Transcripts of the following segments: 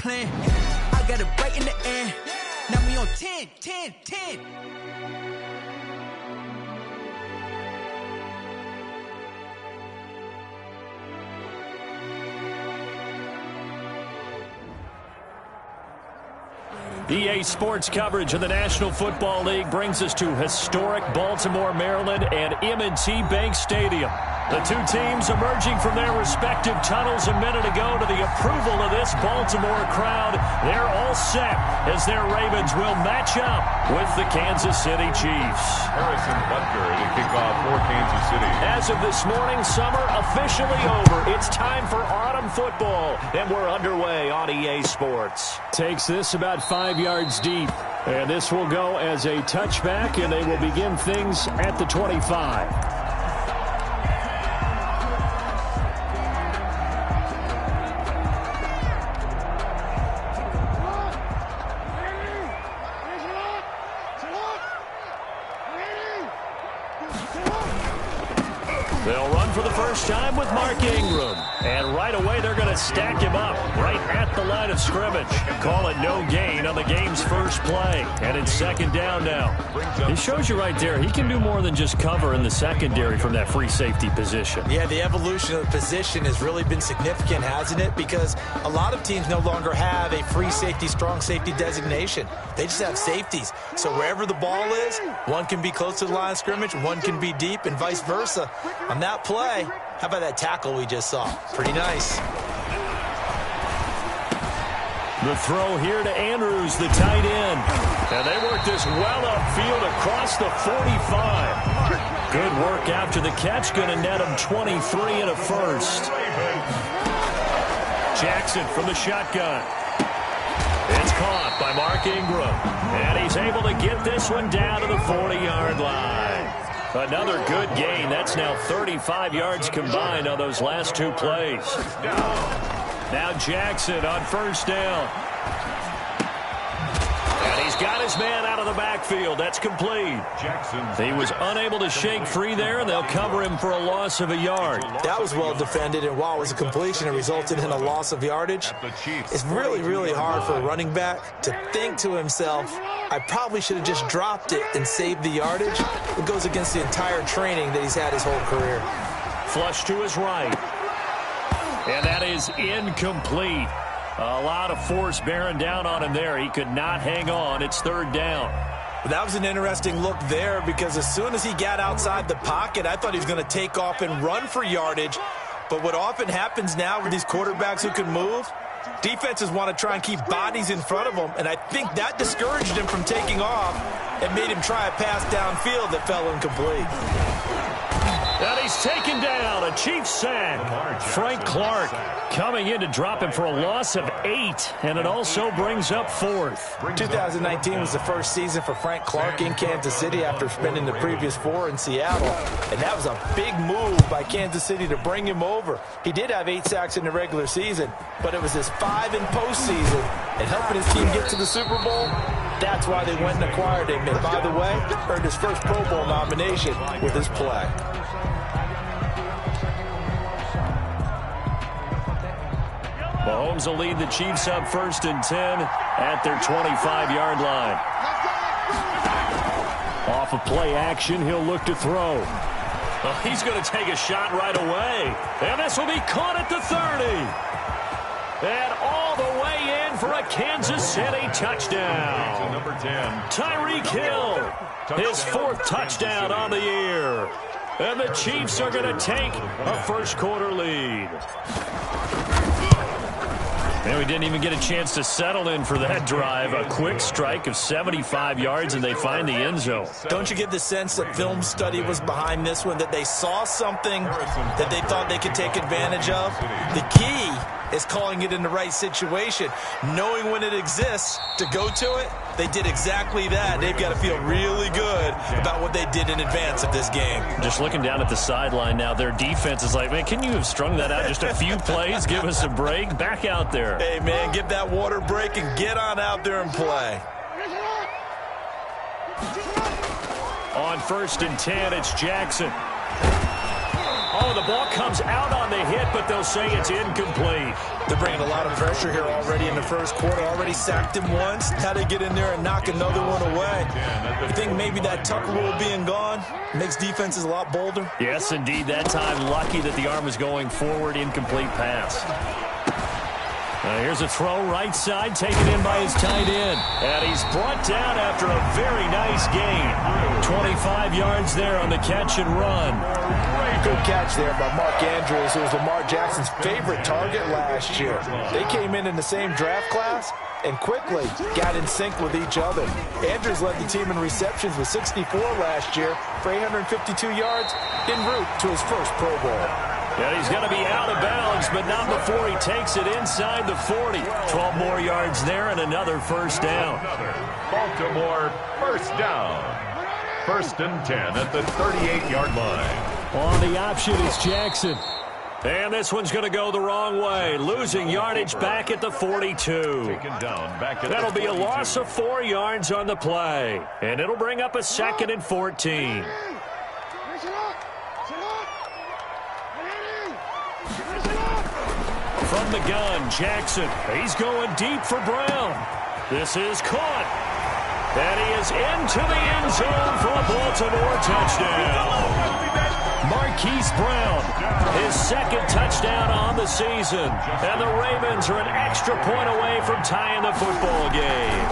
plan. I got it right in the air. Now we on 10, 10, 10. EA Sports coverage of the National Football League brings us to historic Baltimore, Maryland and M&T Bank Stadium. The two teams emerging from their respective tunnels a minute ago to the approval of this Baltimore crowd. They're all set as their Ravens will match up with the Kansas City Chiefs. Harrison Butker to kick off for Kansas City. As of this morning, summer officially over. It's time for autumn football, and we're underway on EA Sports. Takes this about 5 yards deep, and this will go as a touchback, and they will begin things at the 25. They'll run for the first time with Mark Ingram. And right away, they're going to stack him up right at the line of scrimmage. Call it no gain on the game's first play. And it's second down now. It shows you right there, he can do more than just cover in the secondary from that free safety position. Yeah, the evolution of the position has really been significant, hasn't it? Because a lot of teams no longer have a free safety, strong safety designation. They just have safeties. So wherever the ball is, one can be close to the line of scrimmage, one can be deep, and vice versa. On that play, how about that tackle we just saw? Pretty nice. The throw here to Andrews, the tight end. And they work this well upfield across the 45. Good work after the catch. Going to net him 23 and a first. Jackson from the shotgun. It's caught by Mark Ingram. And he's able to get this one down to the 40-yard line. Another good gain. That's now 35 yards combined on those last two plays. Now Jackson on first down. And he's got his man out of the backfield. That's complete. He was unable to shake free there, and they'll cover him for a loss of a yard. That was well defended, and while it was a completion, it resulted in a loss of yardage. It's really, really hard for a running back to think to himself, I probably should have just dropped it and saved the yardage. It goes against the entire training that he's had his whole career. Flush to his right. And that is incomplete. A lot of force bearing down on him there. He could not hang on. It's third down. That was an interesting look there because as soon as he got outside the pocket, I thought he was going to take off and run for yardage. But what often happens now with these quarterbacks who can move, defenses want to try and keep bodies in front of them, and I think that discouraged him from taking off and made him try a pass downfield that fell incomplete. And he's taken down. A Chiefs sack. Frank Clark coming in to drop him for a loss of 8, and it also brings up fourth. 2019 was the first season for Frank Clark in Kansas City after spending the previous 4 in Seattle, and that was a big move by Kansas City to bring him over. He did have 8 sacks in the regular season, but it was his 5 in postseason, and helping his team get to the Super Bowl, that's why they went and acquired him. And by the way, earned his first Pro Bowl nomination with his play. Mahomes will lead the Chiefs up 1st and 10 at their 25-yard line. Off of play action, he'll look to throw. Well, he's going to take a shot right away. And this will be caught at the 30. And all the way in for a Kansas City touchdown. Number 10. Tyreek Hill, his 4th touchdown on the year. And the Chiefs are going to take a first-quarter lead. And we didn't even get a chance to settle in for that drive. A quick strike of 75 yards, and they find the end zone. Don't you get the sense that film study was behind this one, that they saw something that they thought they could take advantage of? The key is calling it in the right situation, knowing when it exists to go to it. They did exactly that. They've got to feel really good about what they did in advance of this game. Just looking down at the sideline now, their defense is like, man, can you have strung that out just a few plays? Give us a break. Back out there. Hey, man, give that water break and get on out there and play. On 1st and 10, it's Jackson. Oh, the ball comes out on the hit, but they'll say it's incomplete. They're bringing a lot of pressure here already in the first quarter. Already sacked him once. Now they get in there and knock another one away. I think maybe that tuck rule being gone makes defenses a lot bolder. Yes, indeed. That time, lucky that the arm was going forward. Incomplete pass. Here's a throw right side, taken in by his tight end. And he's brought down after a very nice gain. 25 yards there on the catch and run. Good catch there by Mark Andrews, who was Lamar Jackson's favorite target last year. They came in the same draft class and quickly got in sync with each other. Andrews led the team in receptions with 64 last year for 852 yards en route to his first Pro Bowl. And he's going to be out of bounds, but not before he takes it inside the 40. 12 more yards there and another first down. Baltimore first down. 1st and 10 at the 38-yard line. On the option is Jackson. And this one's going to go the wrong way. Losing yardage back at the 42. Taken down back at That'll the be a loss of 4 yards on the play. And it'll bring up a 2nd and 14. From the gun, Jackson. He's going deep for Brown. This is caught. And he is into the end zone for a Baltimore touchdown. Marquise Brown, his 2nd touchdown on the season. And the Ravens are an extra point away from tying the football game.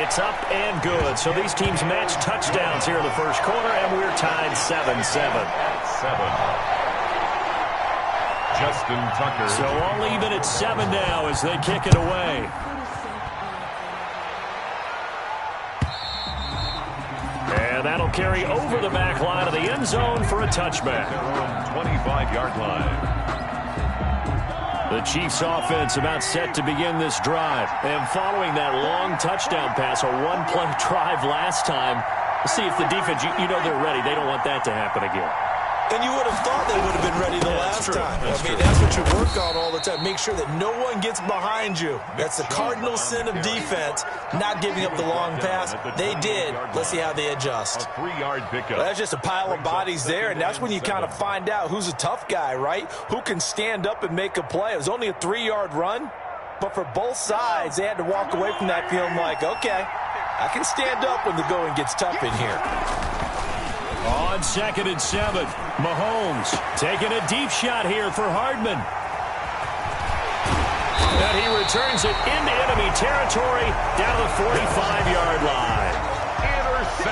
It's up and good. So these teams match touchdowns here in the first quarter, and we're tied 7-7. 7. Justin Tucker. So all even at 7 now as they kick it away. And that'll carry over the back line of the end zone for a touchback. 25-yard line. The Chiefs offense about set to begin this drive. And following that long touchdown pass, a one-play drive last time, see if the defense, you know they're ready. They don't want that to happen again. And you would have thought they would have been ready the last time. I mean, that's what you work on all the time. Make sure that no one gets behind you. That's the cardinal sin of defense, not giving up the long pass. They did. Let's see how they adjust. A 3-yard pickup. Well, that's just a pile of bodies there, and that's when you kind of find out who's a tough guy, right? Who can stand up and make a play. It was only a 3-yard run, but for both sides, they had to walk away from that feeling like, okay, I can stand up when the going gets tough in here. On 2nd and 7, Mahomes taking a deep shot here for Hardman. And he returns it into enemy territory down the 45-yard line.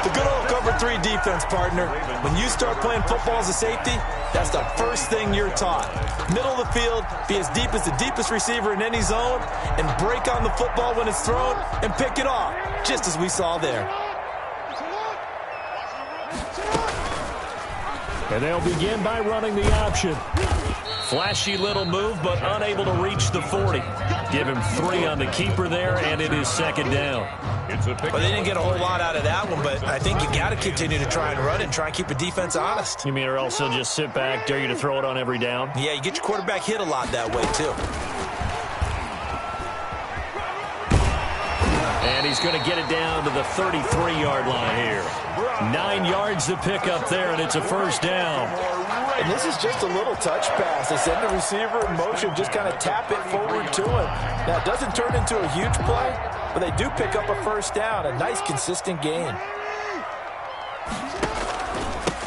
The good old cover 3 defense, partner. When you start playing football as a safety, that's the first thing you're taught. Middle of the field, be as deep as the deepest receiver in any zone, and break on the football when it's thrown and pick it off, just as we saw there. And they'll begin by running the option. Flashy little move, but unable to reach the 40. Give him 3 on the keeper there, and it is 2nd down. Well, they didn't get a whole lot out of that one, but I think you got to continue to try and run and try and keep the defense honest. You mean or else he'll just sit back, dare you to throw it on every down? Yeah, you get your quarterback hit a lot that way, too. And he's going to get it down to the 33-yard line here. 9 yards to pick up there, and it's a first down. And this is just a little touch pass. They send the receiver in motion, just kind of tap it forward to him. Now, it doesn't turn into a huge play, but they do pick up a first down. A nice, consistent gain.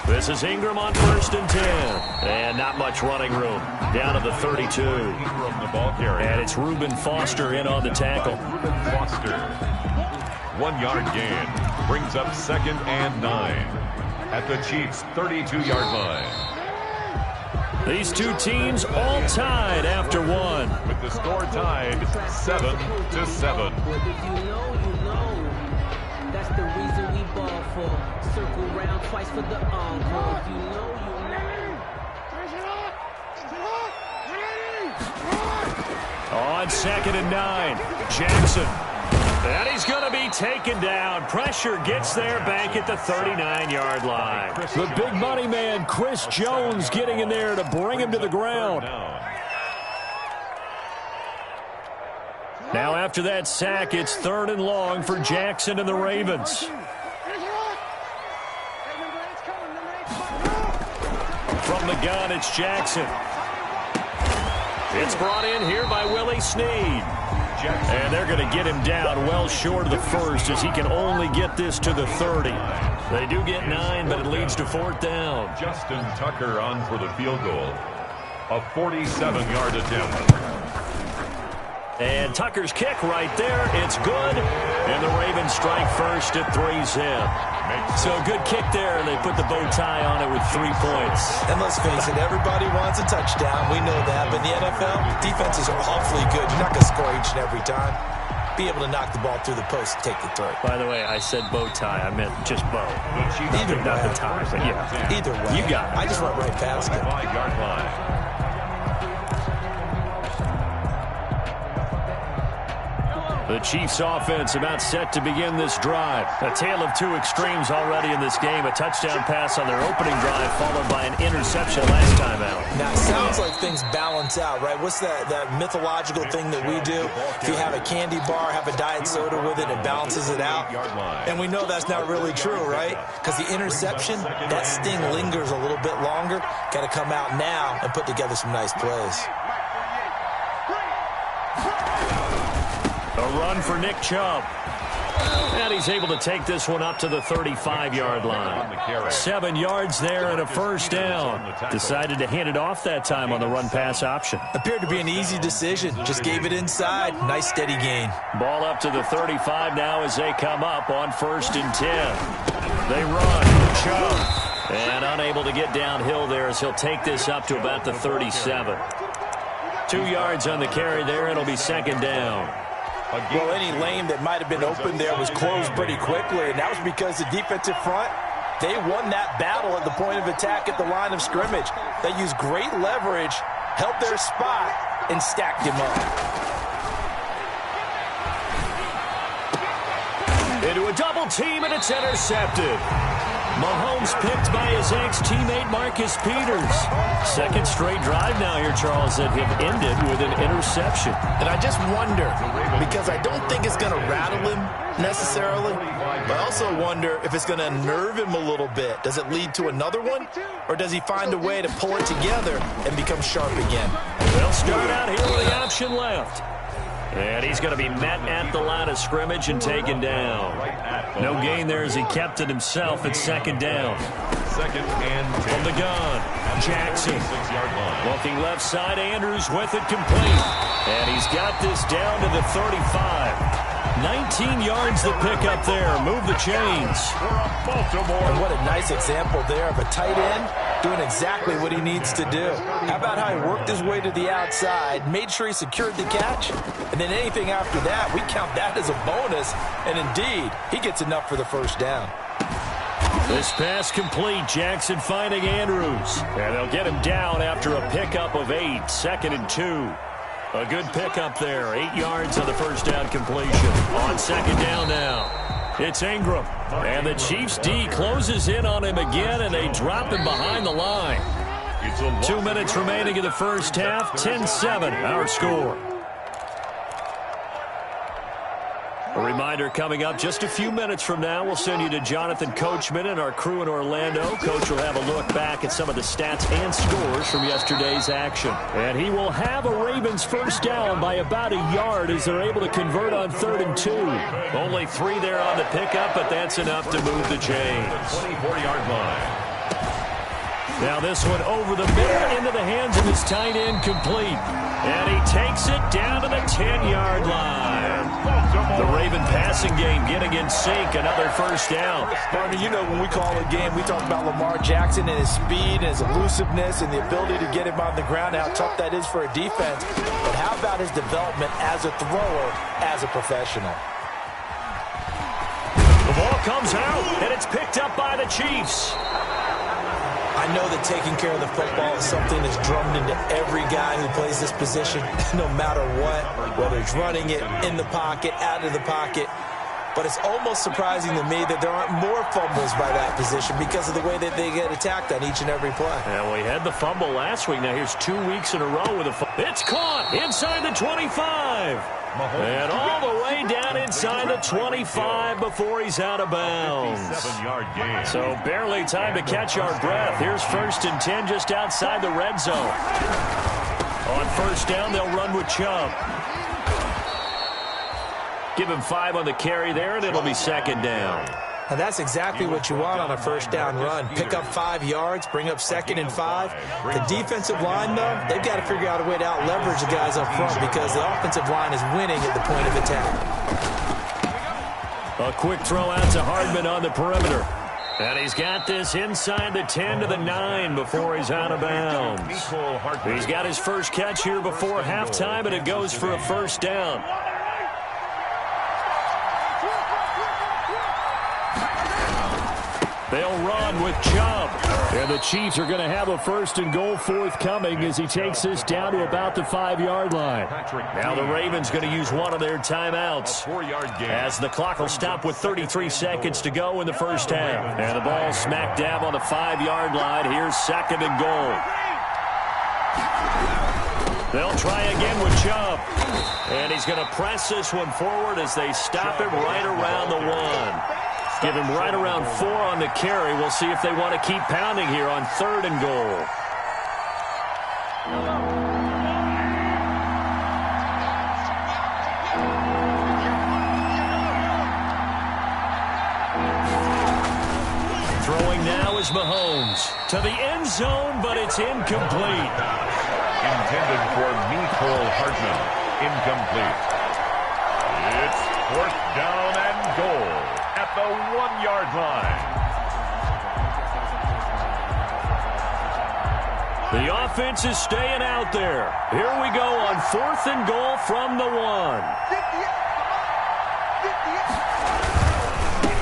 This is Ingram on 1st and 10. And not much running room. Down to the 32. Ingram, the ball carrier. And it's Reuben Foster in on the tackle. Reuben Foster. 1-yard gain. Brings up 2nd and 9 at the Chiefs' 32-yard line. These two teams all tied after one. With the score tied 7-7. If you know, you know. That's the reason we ball for. Circle round twice for the encore. If you know, you know. On 2nd and 9, Jackson. And he's going to be taken down. Pressure gets there back at the 39-yard line. The big money man, Chris Jones, getting in there to bring him to the ground. Now after that sack, it's 3rd and long for Jackson and the Ravens. From the gun, it's Jackson. It's brought in here by Willie Snead. And they're going to get him down well short of the first as he can only get this to the 30. They do get 9, but it leads to 4th down. Justin Tucker on for the field goal. A 47-yard attempt. And Tucker's kick right there. It's good. And the Ravens strike first at 3-zip. So good kick there, and they put the bow tie on it with 3 points. And let's face it, everybody wants a touchdown. We know that. But in the NFL, defense is awfully good. You're not going to score each and every time. Be able to knock the ball through the post and take the throw. By the way, I said bow tie. I meant just bow. Either way. Not the tie, but yeah. Either way. You got it. I just went right past it. 5-yard line. The Chiefs offense about set to begin this drive. A tale of two extremes already in this game. A touchdown pass on their opening drive followed by an interception last time out. Now, it sounds like things balance out, right? What's that mythological thing that we do? If you have a candy bar, have a diet soda with it, it balances it out. And we know that's not really true, right? Because the interception, that sting lingers a little bit longer. Got to come out now and put together some nice plays. A run for Nick Chubb. And he's able to take this one up to the 35-yard line. 7 yards there and a first down. Decided to hand it off that time on the run-pass option. Appeared to be an easy decision. Just gave it inside. Nice steady gain. Ball up to the 35 now as they come up on 1st and 10. They run. Chubb. And unable to get downhill there as he'll take this up to about the 37. 2 yards on the carry there. It'll be 2nd down. Well, any lane that might have been open there was closed pretty quickly, and that was because the defensive front, they won that battle at the point of attack at the line of scrimmage. They used great leverage, held their spot, and stacked him up. Into a double team, and it's intercepted. Mahomes picked by his ex-teammate Marcus Peters. 2nd straight drive now here, Charles, that have ended with an interception. And I just wonder, because I don't think it's going to rattle him necessarily, but I also wonder if it's going to unnerve him a little bit. Does it lead to another one, or does he find a way to pull it together and become sharp again? They'll start out here with the option left. And he's going to be met at the line of scrimmage and taken down. No gain there as he kept it himself at 2nd down. 2nd and 10. From the gun, Jackson. Looking left side, Andrews with it complete. And he's got this down to the 35. 19 yards the pickup there. Move the chains. And what a nice example there of a tight end doing exactly what he needs to do. How about how he worked his way to the outside, made sure he secured the catch, and then anything after that, we count that as a bonus. And indeed, he gets enough for the first down. This pass complete. Jackson finding Andrews. And they'll get him down after a pickup of 8. 2nd and 2. A good pickup there. 8 yards on the first down completion. On 2nd down now. It's Ingram. And the Chiefs D closes in on him again, and they drop him behind the line. 2 minutes remaining in the first half. 10-7 our score. A reminder coming up just a few minutes from now, we'll send you to Jonathan Coachman and our crew in Orlando. Coach will have a look back at some of the stats and scores from yesterday's action. And he will have a Ravens first down by about a yard as they're able to convert on 3rd and 2. Only 3 there on the pickup, but that's enough to move the chains. 24-yard line. Now this one over the middle into the hands of his tight end complete. And he takes it down to the 10-yard line. The Raven passing game getting in sync. Another first down. Barney, you know when we call a game, we talk about Lamar Jackson and his speed and his elusiveness and the ability to get him on the ground, how tough that is for a defense. But how about his development as a thrower, as a professional? The ball comes out, and it's picked up by the Chiefs. I know that taking care of the football is something that's drummed into every guy who plays this position, no matter what, whether he's running it, in the pocket, out of the pocket. but it's almost surprising to me that there aren't more fumbles by that position because of the way that they get attacked on each and every play. Yeah, we had the fumble last week. Now here's 2 weeks in a row with a fumble. It's caught inside the 25. And all the way down inside the 25 before he's out of bounds. So barely time to catch our breath. Here's 1st and 10 just outside the red zone. On 1st down, they'll run with Chubb. Give him 5 on the carry there, and it'll be 2nd down. Now that's exactly what you want on a 1st down run. Pick up 5 yards, bring up 2nd and 5. The defensive line, though, they've got to figure out a way to out-leverage the guys up front because the offensive line is winning at the point of attack. A quick throw out to Hardman on the perimeter. And he's got this inside the 10 to the 9 before he's out of bounds. He's got his first catch here before halftime, and it goes for a 1st down. They'll run with Chubb. And the Chiefs are going to have a 1st and goal forthcoming as he takes this down to about the 5-yard line. Now the Ravens going to use one of their timeouts as the clock will stop with 33 seconds to go in the 1st half. And the ball smack dab on the 5-yard line. Here's 2nd and goal. They'll try again with Chubb. And he's going to press this one forward as they stop him right around the 1. Give him right around 4 on the carry. We'll see if they want to keep pounding here on 3rd and goal. Throwing now is Mahomes to the end zone, but it's incomplete. Intended for Mecole Hardman. Incomplete. It's 4th down and goal at the 1-yard line. The offense is staying out there. Here we go on 4th and goal from the 1.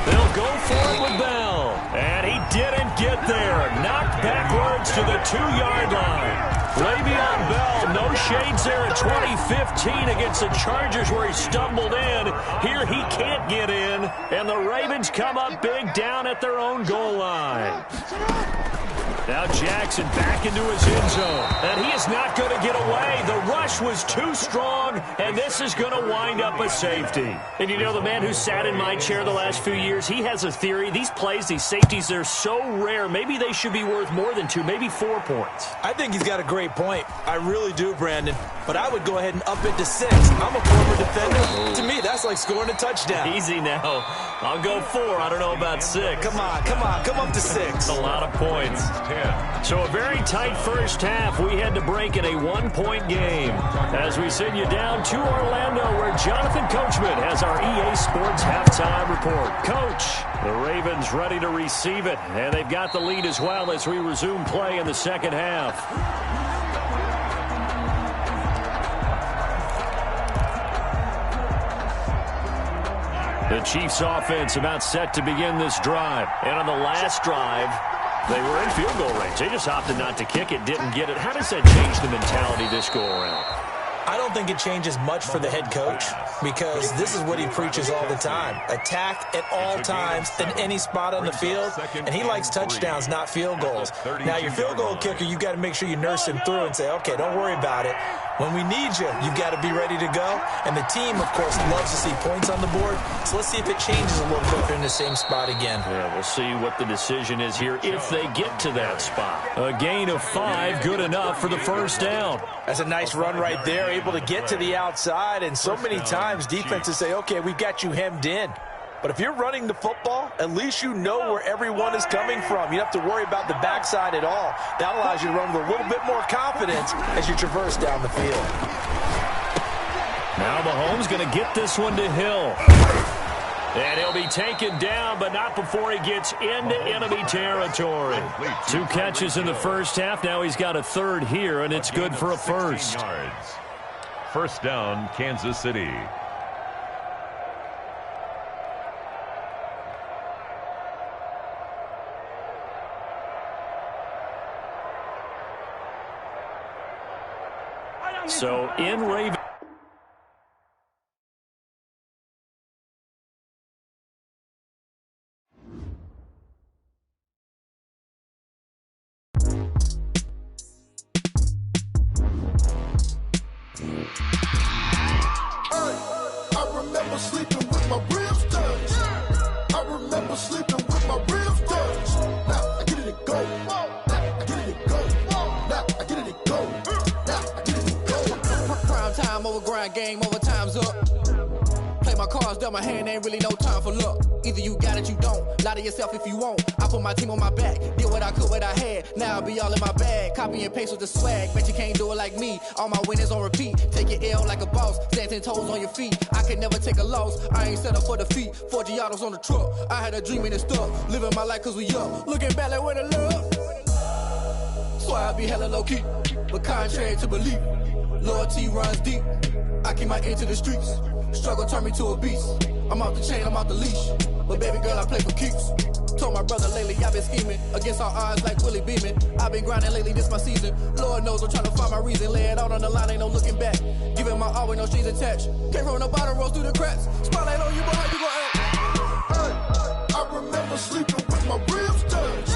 They'll go for it with Bell. And he didn't get there. Knocked backwards to the 2-yard line. Le'Veon Bell, no shades there in 2015 against the Chargers where he stumbled in. Here he can't get in, and the Ravens come up big down at their own goal line. Now Jackson back into his end zone, and he is not going to get away. The rush was too strong, and this is going to wind up a safety. And you know, the man who sat in my chair the last few years, he has a theory. These plays, these safeties, they're so rare. Maybe they should be worth more than 2, maybe 4 points. I think he's got a great point. I really do, Brandon. But I would go ahead and up it to 6. I'm a former defender. To me, that's like scoring a touchdown. Easy now. I'll go 4. I don't know about 6. Come on. Come up to 6. A lot of points. So a very tight 1st half. We had to break in a 1-point game as we send you down to Orlando where Jonathan Coachman has our EA Sports halftime report. Coach, the Ravens ready to receive it, and they've got the lead as well as we resume play in the 2nd half. The Chiefs offense about set to begin this drive. And on the last drive, they were in field goal range. They just opted not to kick it, didn't get it. How does that change the mentality this go around? I don't think it changes much for the head coach because this is what he preaches all the time. Attack at all times in any spot on the field, and he likes touchdowns, not field goals. Now, your field goal kicker, you've got to make sure you nurse him through and say, okay, don't worry about it. When we need you, you've got to be ready to go. And the team, of course, loves to see points on the board. So let's see if it changes a little bit if they're in the same spot again. Yeah, we'll see what the decision is here if they get to that spot. A gain of 5, good enough for the 1st down. That's a nice run right there, able to get to the outside. And so many times defenses say, okay, we've got you hemmed in. But if you're running the football, at least you know where everyone is coming from. You don't have to worry about the backside at all. That allows you to run with a little bit more confidence as you traverse down the field. Now Mahomes going to get this one to Hill. And he'll be taken down, but not before he gets into enemy territory. 2 catches in the 1st half. Now he's got a 3rd here, and it's good for a 1st. 1st down, Kansas City. So in Ravens. remember sleeping with my ribs touched. I remember sleeping with my ribs touched. Now I get it to go. Now I get it to go. Now I get it to go. Now I get it to go. Prime time over grind, game over, time's up. Play my cards, dealt my hand, ain't really no time for luck. Either you got it, you don't. Lie to yourself if you won't. I put my team on my back, did what I could, what I had. Now I'll be all in my bag, copy and paste with the swag. Bet you can't do it like me. All my winners on repeat. Take your L like a boss, stand 10 toes on your feet. I can never take a loss. I ain't set up for defeat. 4 Giottos on the truck. I had a dream and it stuck. Living my life cause we up. Looking back like where the love. So I be hella low key, but contrary to belief, loyalty runs deep. I keep my ear to the streets. Struggle turned me to a beast. I'm off the chain, I'm off the leash. But baby girl, I play for keeps. Told my brother lately, I've been scheming against all odds like Willie Beeman. I've been grinding lately, this my season. Lord knows I'm trying to find my reason. Lay it out on the line, ain't no looking back. Giving my all with no strings attached. Can't roll no bottle, rolls through the cracks. Spotlight on you, but how you gon' act? Hey, I remember sleeping with my ribs touched.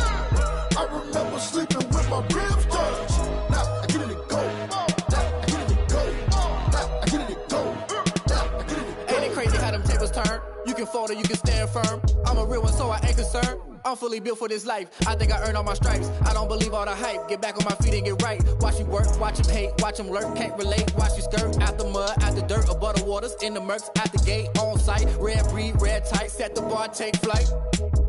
I remember sleeping with my ribs touched. Now I get it to go. Now I get it to go. Now I get it to go. Now I get it to go. Ain't it crazy how them tables turn? You can fold or you can stand firm. I'm a real one, so I ain't concerned. I'm fully built for this life. I think I earned all my stripes. I don't believe all the hype. Get back on my feet and get right. Watch you work, watch him hate, watch him lurk. Can't relate, watch you skirt. Out the mud, out the dirt, above the waters, in the murks, out the gate, on site. Red breed, red tight, set the bar, take flight.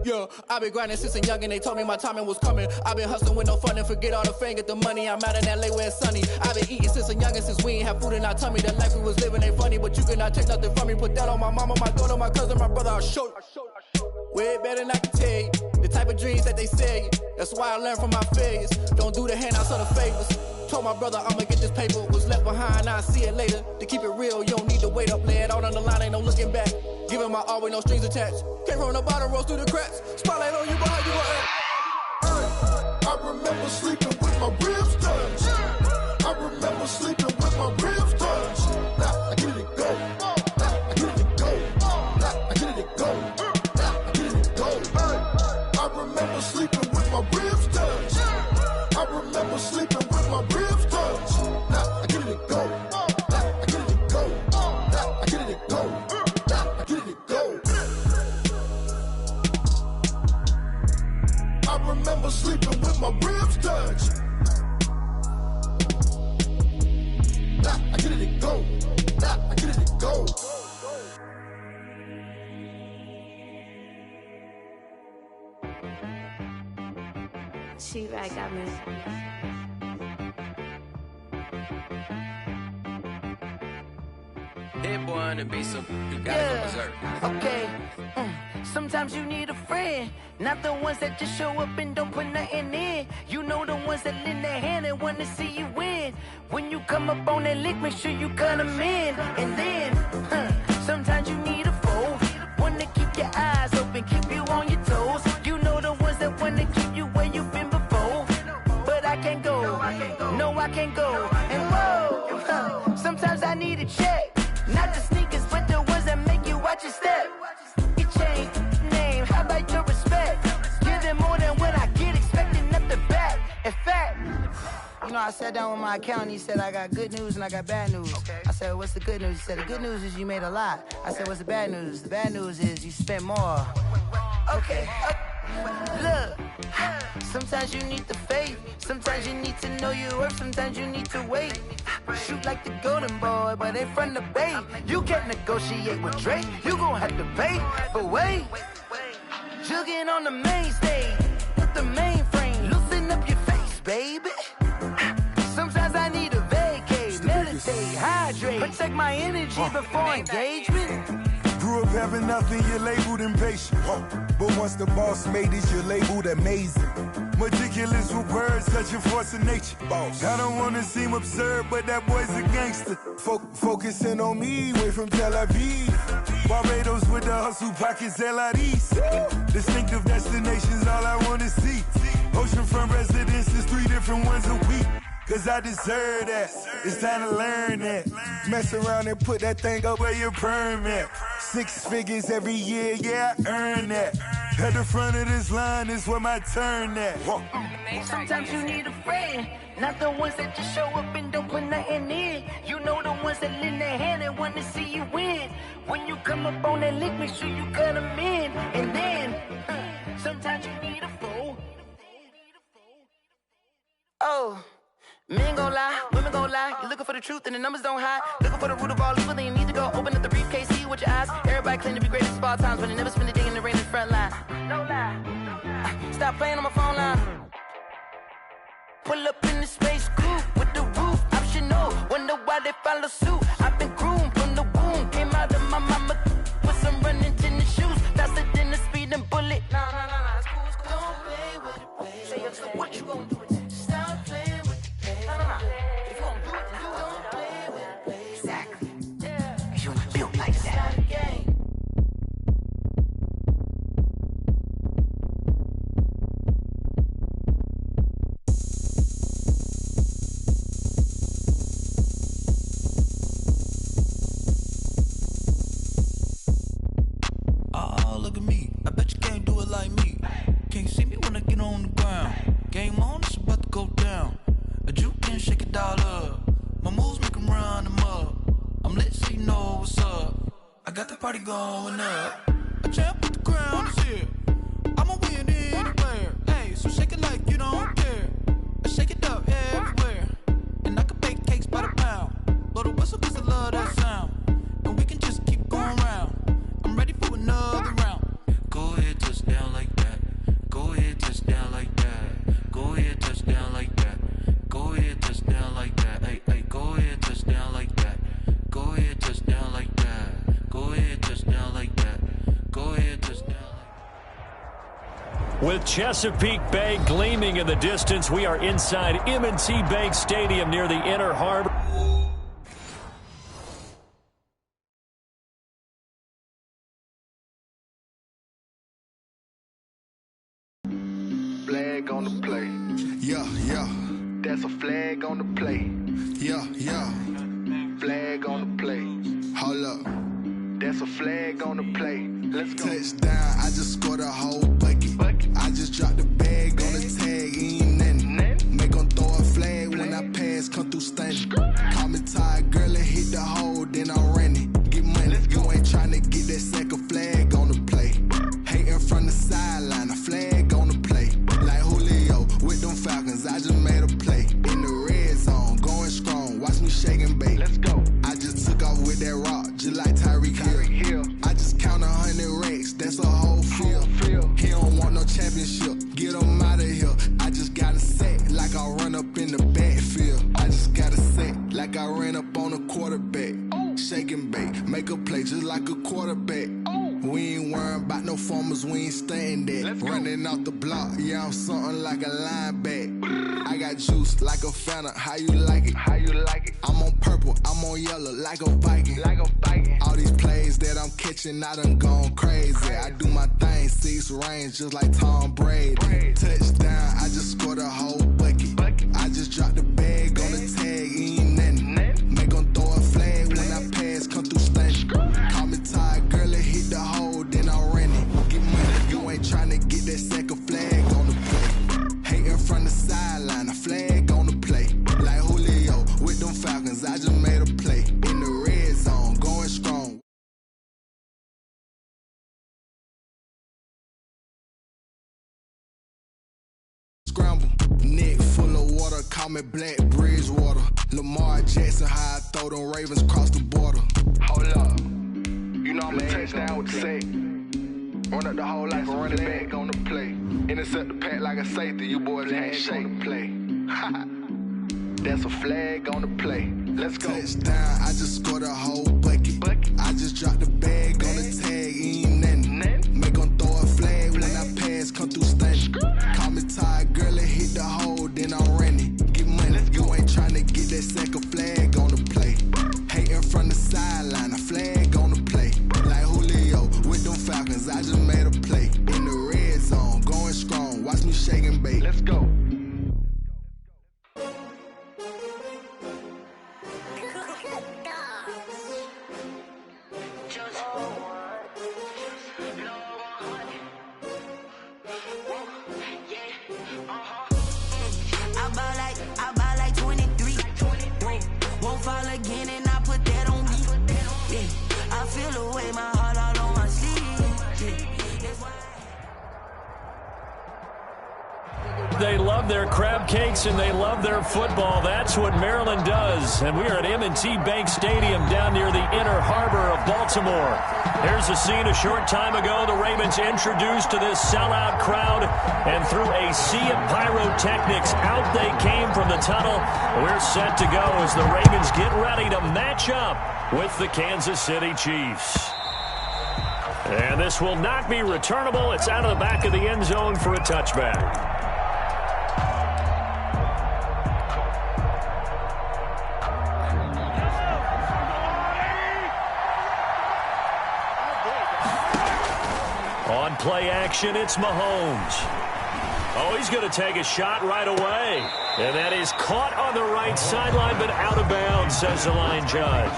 Yeah, I've been grinding since a young and they told me my timing was coming. I've been hustling with no fun and forget all the fame, get the money. I'm out in LA where it's sunny. I've been eating since a young and since we ain't have food in our tummy. The life we was living ain't funny, but you cannot take nothing from me. Put that on my mama, my daughter, my cousin, my brother, I'll show you. Way better than I can tell you. The type of dreams that they sell you. That's why I learned from my failures. Don't do the handouts or the favors. Told my brother I'ma get this paper. Was left behind, I'll see it later. To keep it real, you don't need to wait up. Lay it out on the line, ain't no looking back. Giving my all with no strings attached. Can't roll no bottle, rolls through the cracks. Spotlight on you, but how you gon' act? I remember sleeping with my ribs touched. I remember sleeping with my ribs touched. Now I get it to go. Now I get it to go. Now I get it to go. Now I get it to go. I remember sleeping with my ribs touched. I remember sleeping with my ribs touched. Now I get it to go. Now I get it to go. Now I get it to go. Now I get it to go. I remember sleeping with my ribs touched. Now I get it to go. Now I get it to go. She right got me. Hit boy on the beat, so you gotta go berserk. Okay. Sometimes you need a friend, not the ones that just show up and don't put nothing in. You know the ones that lend their hand and wanna see you win. When you come up on that lick, make sure you cut them in. And then, sometimes you need a foe, one to keep your eyes open, keep you on your toes. You know the ones that wanna keep you where you've been before. But I can't go, no I can't go. And whoa, sometimes I need a check, not the sneakers, but the ones that make you watch your step. Name, how about your respect? Give them more than what I get, expecting nothing back. In fact, you know, I sat down with my accountant, he said, I got good news and I got bad news. Okay. I said, what's the good news? He said, the good news is you made a lot. I said, what's the bad news? The bad news is you spent more. Okay. Look, sometimes you need the faith, sometimes you need to know your worth, sometimes you need to wait. Shoot like the golden boy, but they from the bay. You can't negotiate with Drake, you gon' have to pay. But wait, jugging on the main stage, with the mainframe, loosen up your face, baby. Sometimes I need a vacate, meditate, hydrate, protect my energy before engagement. Grew up having nothing, you're labeled impatient. But once the boss made it, you're labeled amazing. Meticulous with words, such a force of nature. I don't wanna seem absurd, but that boy's a gangster. Focusing on me, way from Tel Aviv. Barbados with the hustle pockets, LIDs. Distinctive destinations, all I wanna see. Oceanfront residences, 3 different ones a week. Cause I deserve that, it's time to learn that. Mess around and put that thing up where your permit. 6 figures every year, yeah, I earn that. At the front of this line is where my turn at. Sometimes you need a friend, not the ones that just show up and don't put nothing in. You know the ones that lend their hand and want to see you win. When you come up on that lick, make sure you cut them in. And then, sometimes you need a foe. Oh, men gon' lie, women gon' lie. You're looking for the truth and the numbers don't hide. Looking for the root of all evil, then you need to go open up the briefcase, see with your eyes. Everybody claim to be greatest of all times, but they never spend a day in the rain in the front line. No lie. Stop playing on my phone line. Pull up in the space coupe with the roof optional. Wonder why they follow suit. I've been groomed from the womb. Came out of my mama with some running tennis shoes. Faster than the speeding bullet. Nah, it's cool, it's cool. Don't play with it, baby. Say up, so what you gon' do with it? Stop playing with it, baby. Nah. If you gon' do it, then don't play with it, baby. Exactly. Yeah. Cause you ain't built like that. It's not a game. Look at me, I bet you can't do it like me. Can't see me when I get on the ground. Game on, it's about to go down. A juke and shake it all up. My moves make them run them up. I'm lit so you know what's up. I got the party going up. A champ with the crown is here. I'ma win anywhere. Hey, so shake it like you don't care. I shake it up everywhere. And I can bake cakes by the pound. Blow the whistle cause I love that sound. And we can just keep going round. I'm ready for another round. Go ahead, touch down like that. Go ahead, touch down like that. Go ahead, touch down like that. Go ahead, touch down like that. Hey, go ahead, touch down like that. Go ahead, touch down like that. Go ahead, touch down like that. Go ahead, touch down like that. With Chesapeake Bay gleaming in the distance, we are inside M&T Bank Stadium near the Inner Harbor. Flag on the play. Yeah. That's a flag on the play. Yeah. Flag on the play. Hold up. That's a flag on the play. Let's go. Touchdown, I just scored a whole bucket. I just dropped the bag on the tag, ain't nothing. Make them throw a flag when I pass, come through stunning. Call me tired, girl, and hit the hole, then I'm running. Get money, you ain't tryna get that second flag on the play. Hating from the sideline, a flag on the play. Like Julio with them Falcons, I just made a play. In the red zone, going strong, watch me shake and bake. Let's go. I just took off with that rock, just like Tyreek Hill. I just count 100 racks, that's a whole field. He don't want no championship, get him out of here. I just got a set, like I run up in the backfield. I just got a set, like I ran up on a quarterback. Shake and bake, make a play just like a quarterback. We ain't worrying about no formers, we ain't staying there. Running off the block, yeah, I'm something like a linebacker. I got juice like a Fanta, how you like it? How you like it? I'm on purple, I'm on yellow, like a Viking. All these plays that I'm catching, I done gone crazy. I do my thing, 6 range, just like Tom Brady. Touchdown, I just scored a whole bucket. I just dropped the bag on the tag, ain't nothing. Make them throw a flag when I pass, come through stunning. Call me tired, girl, and hit the hole, then I'm running. Get money, you ain't tryna get that second flag on the play. Hating from the sideline, a flag on the play. Like Julio with them Falcons, I just made a play. In the red zone, going strong. Scramble, neck full of water, call me Black Bridgewater. Lamar Jackson, how I throw them Ravens cross the border. Hold up. You know I'm a touchdown with the sack. Run up the whole like a running back on the play. Intercept the pack like a safety, you boys can't shake the play. That's a flag on the play. Let's go. Touchdown, I just scored a whole bucket. I just dropped the bag on the tag, ain't nothing. Make them throw a flag when I pass, come through stunning. Call me tired, girl, and hit the hole, then I'm running. Get money, you ain't tryna get that second flag on the play. Hating from the sideline, a flag on the play. Like Julio with them Falcons, I just made a play. In the red zone, going strong, watch me shake and bake. Let's go. cupcakes and they love their football. That's what Maryland does. And we are at M&T Bank Stadium down near the Inner Harbor of Baltimore. Here's a scene a short time ago. The Ravens introduced to this sellout crowd, and through a sea of pyrotechnics, out they came from the tunnel. We're set to go as the Ravens get ready to match up with the Kansas City Chiefs. And this will not be returnable. It's out of the back of the end zone for a touchback. On play action, it's Mahomes. Oh, he's going to take a shot right away. And that is caught on the right sideline, but out of bounds, says the line judge.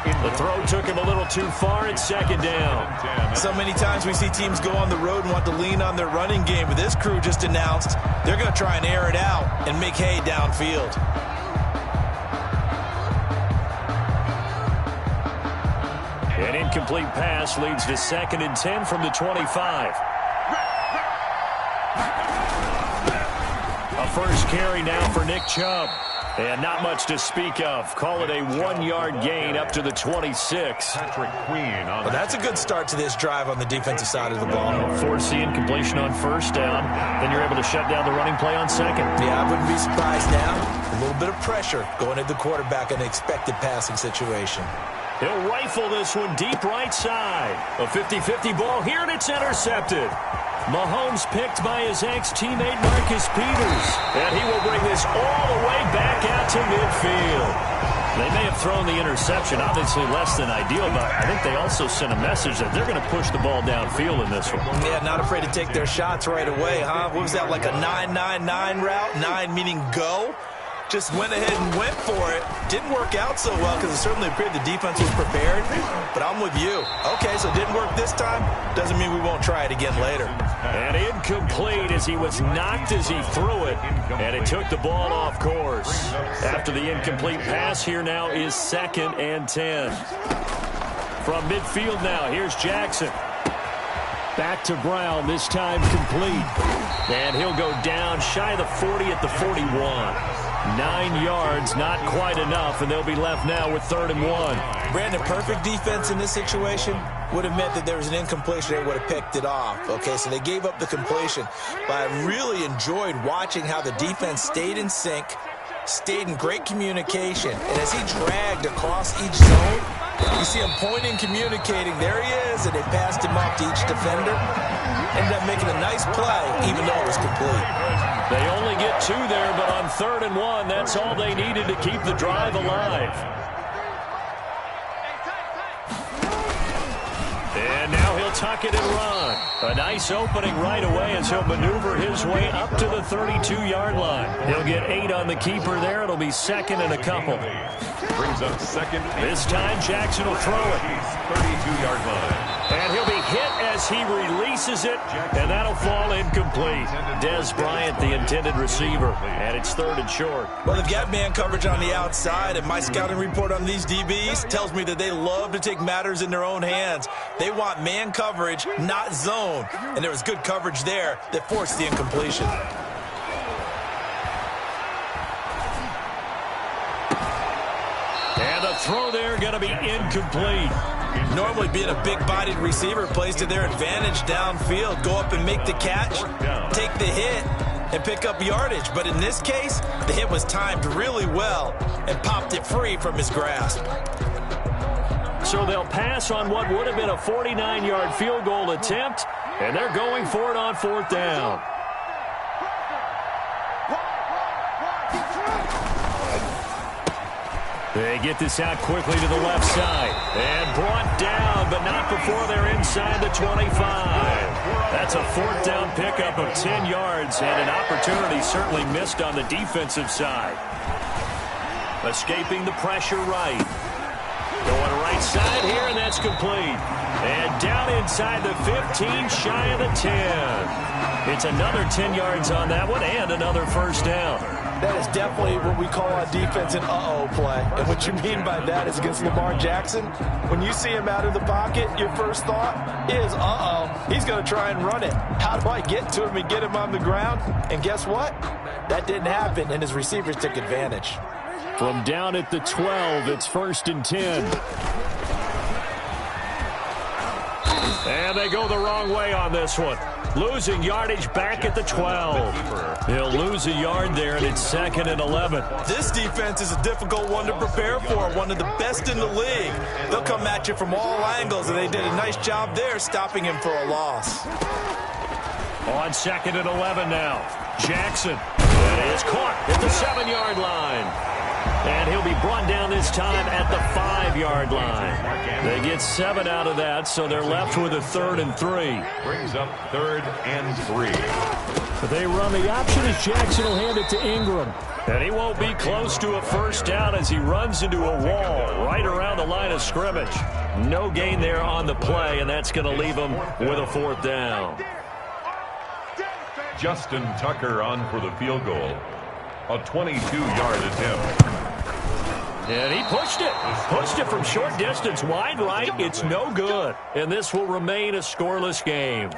The throw took him a little too far. It's second down. So many times we see teams go on the road and want to lean on their running game, but this crew just announced they're going to try and air it out and make hay downfield. An incomplete pass leads to 2nd and 10 from the 25. A first carry now for Nick Chubb. And not much to speak of. Call it a 1-yard gain up to the 26. Patrick Queen on well, that's a good start to this drive on the defensive side of the ball. Force the incompletion on first down. Then you're able to shut down the running play on second. Yeah, I wouldn't be surprised now. A little bit of pressure going at the quarterback in an expected passing situation. He'll rifle this one deep right side. A 50-50 ball here, and it's intercepted. Mahomes picked by his ex-teammate Marcus Peters. And he will bring this all the way back out to midfield. They may have thrown the interception, obviously less than ideal, but I think they also sent a message that they're going to push the ball downfield in this one. Yeah, not afraid to take their shots right away, huh? What was that, like a 9-9-9 route? 9 meaning go? Just went ahead and went for it. Didn't work out so well because it certainly appeared the defense was prepared. But I'm with you. Okay, so it didn't work this time. Doesn't mean we won't try it again later. And incomplete as he was knocked as he threw it. And it took the ball off course. After the incomplete pass, here now is 2nd and 10. From midfield now, here's Jackson. Back to Brown, this time complete. And he'll go down shy of the 40 at the 41. 9 yards, not quite enough, and they'll be left now with 3rd and 1. Brandon, perfect defense in this situation would have meant that there was an incompletion that would have picked it off. Okay, so they gave up the completion. But I really enjoyed watching how the defense stayed in sync, stayed in great communication, and as he dragged across each zone, you see him pointing, communicating. There he is, and they passed him off to each defender. Ended up making a nice play, even though it was complete. They only get 2 there, but on 3rd and 1, that's all they needed to keep the drive alive. And now he'll tuck it and run. A nice opening right away as he'll maneuver his way up to the 32-yard line. He'll get 8 on the keeper there. It'll be 2nd and a couple. Brings up 2nd. This time Jackson will throw it. 32-yard line. And he'll be hit as he releases it, and that'll fall incomplete. Des Bryant, the intended receiver, and it's 3rd and short. Well, they've got man coverage on the outside, and my scouting report on these DBs tells me that they love to take matters in their own hands. They want man coverage, not zone, and there was good coverage there that forced the incompletion. And the throw there going to be incomplete. Normally being a big-bodied receiver plays to their advantage downfield. Go up and make the catch, take the hit, and pick up yardage. But in this case, the hit was timed really well and popped it free from his grasp. So they'll pass on what would have been a 49-yard field goal attempt, and they're going for it on 4th down. They get this out quickly to the left side. And brought down, but not before they're inside the 25. That's a 4th down pickup of 10 yards, and an opportunity certainly missed on the defensive side. Escaping the pressure right. Going right side here, and that's complete. And down inside the 15, shy of the 10. It's another 10 yards on that one, and another 1st down. That is definitely what we call on defense an uh-oh play. And what you mean by that is against Lamar Jackson, when you see him out of the pocket, your first thought is, uh-oh, he's going to try and run it. How do I get to him and get him on the ground? And guess what? That didn't happen, and his receivers took advantage. From down at the 12, it's 1st and 10. And they go the wrong way on this one. Losing yardage back at the 12. He'll lose a yard there, and it's 2nd and 11. This defense is a difficult one to prepare for, one of the best in the league. They'll come at you from all angles, and they did a nice job there stopping him for a loss. On 2nd and 11 now. Jackson. And he is caught at the 7-yard line. And he'll be brought down this time at the 5-yard line. They get 7 out of that, so they're left with a 3rd and 3. Brings up 3rd and 3. They run the option as Jackson will hand it to Ingram. And he won't be close to a first down as he runs into a wall right around the line of scrimmage. No gain there on the play, and that's going to leave him with a 4th down. Justin Tucker on for the field goal. A 22-yard attempt. And he pushed it. Pushed it from short distance, wide right. It's no good. And this will remain a scoreless game.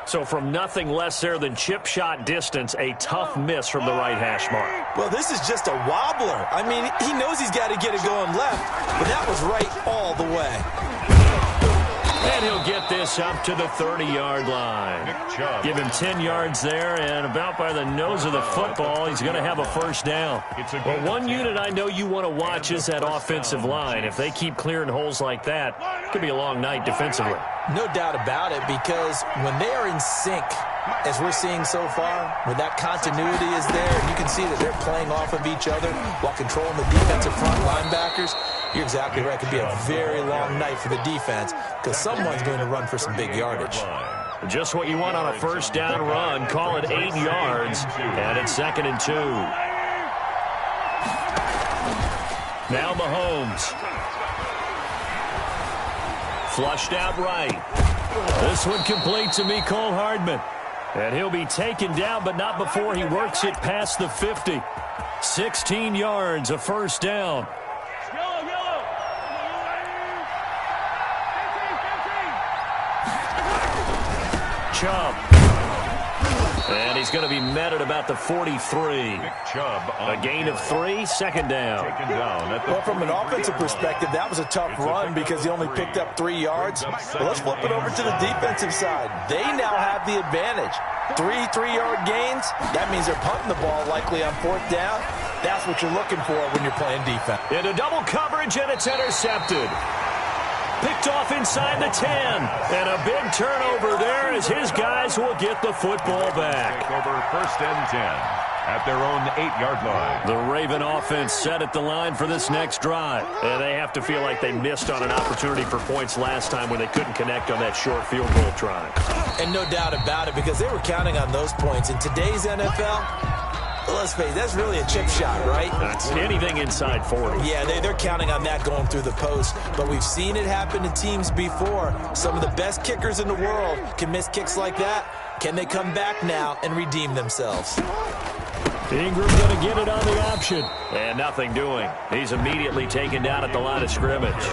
So from nothing less there than chip shot distance, a tough miss from the right hash mark. Well, this is just a wobbler. I mean, he knows he's got to get it going left, but that was right all the way. And he'll get this up to the 30-yard line. Give him 10 yards there, and about by the nose of the football, he's going to have a first down. But one unit I know you want to watch is that offensive line. If they keep clearing holes like that, it could be a long night defensively. No doubt about it, because when they are in sync, as we're seeing so far, when that continuity is there, you can see that they're playing off of each other while controlling the defensive front linebackers. You're exactly right. It could be a very long night for the defense because someone's going to run for some big yardage. Just what you want on a first down run. Call it 8 yards, and it's 2nd and 2. Now Mahomes. Flushed out right. This one complete to Mecole Hardman. And he'll be taken down, but not before he works it past the 50. 16 yards, a first down. Chubb. And he's going to be met at about the 43. A gain of 3, 2nd down. Well, from an offensive perspective, that was a tough run because he only picked up 3 yards. Well, let's flip it over to the defensive side. They now have the advantage. 3 3-yard gains. That means they're punting the ball likely on 4th down. That's what you're looking for when you're playing defense. Into double coverage, and it's intercepted. Picked off inside the 10. And a big turnover there as his guys will get the football back. Over 1st and 10 at their own 8-yard line. The Raven offense set at the line for this next drive. And they have to feel like they missed on an opportunity for points last time when they couldn't connect on that short field goal try. And no doubt about it, because they were counting on those points. In today's NFL, let's face it, that's really a chip shot, right? That's anything inside 40. Yeah, they're counting on that going through the post. But we've seen it happen to teams before. Some of the best kickers in the world can miss kicks like that. Can they come back now and redeem themselves? Ingram going to get it on the option. And nothing doing. He's immediately taken down at the line of scrimmage.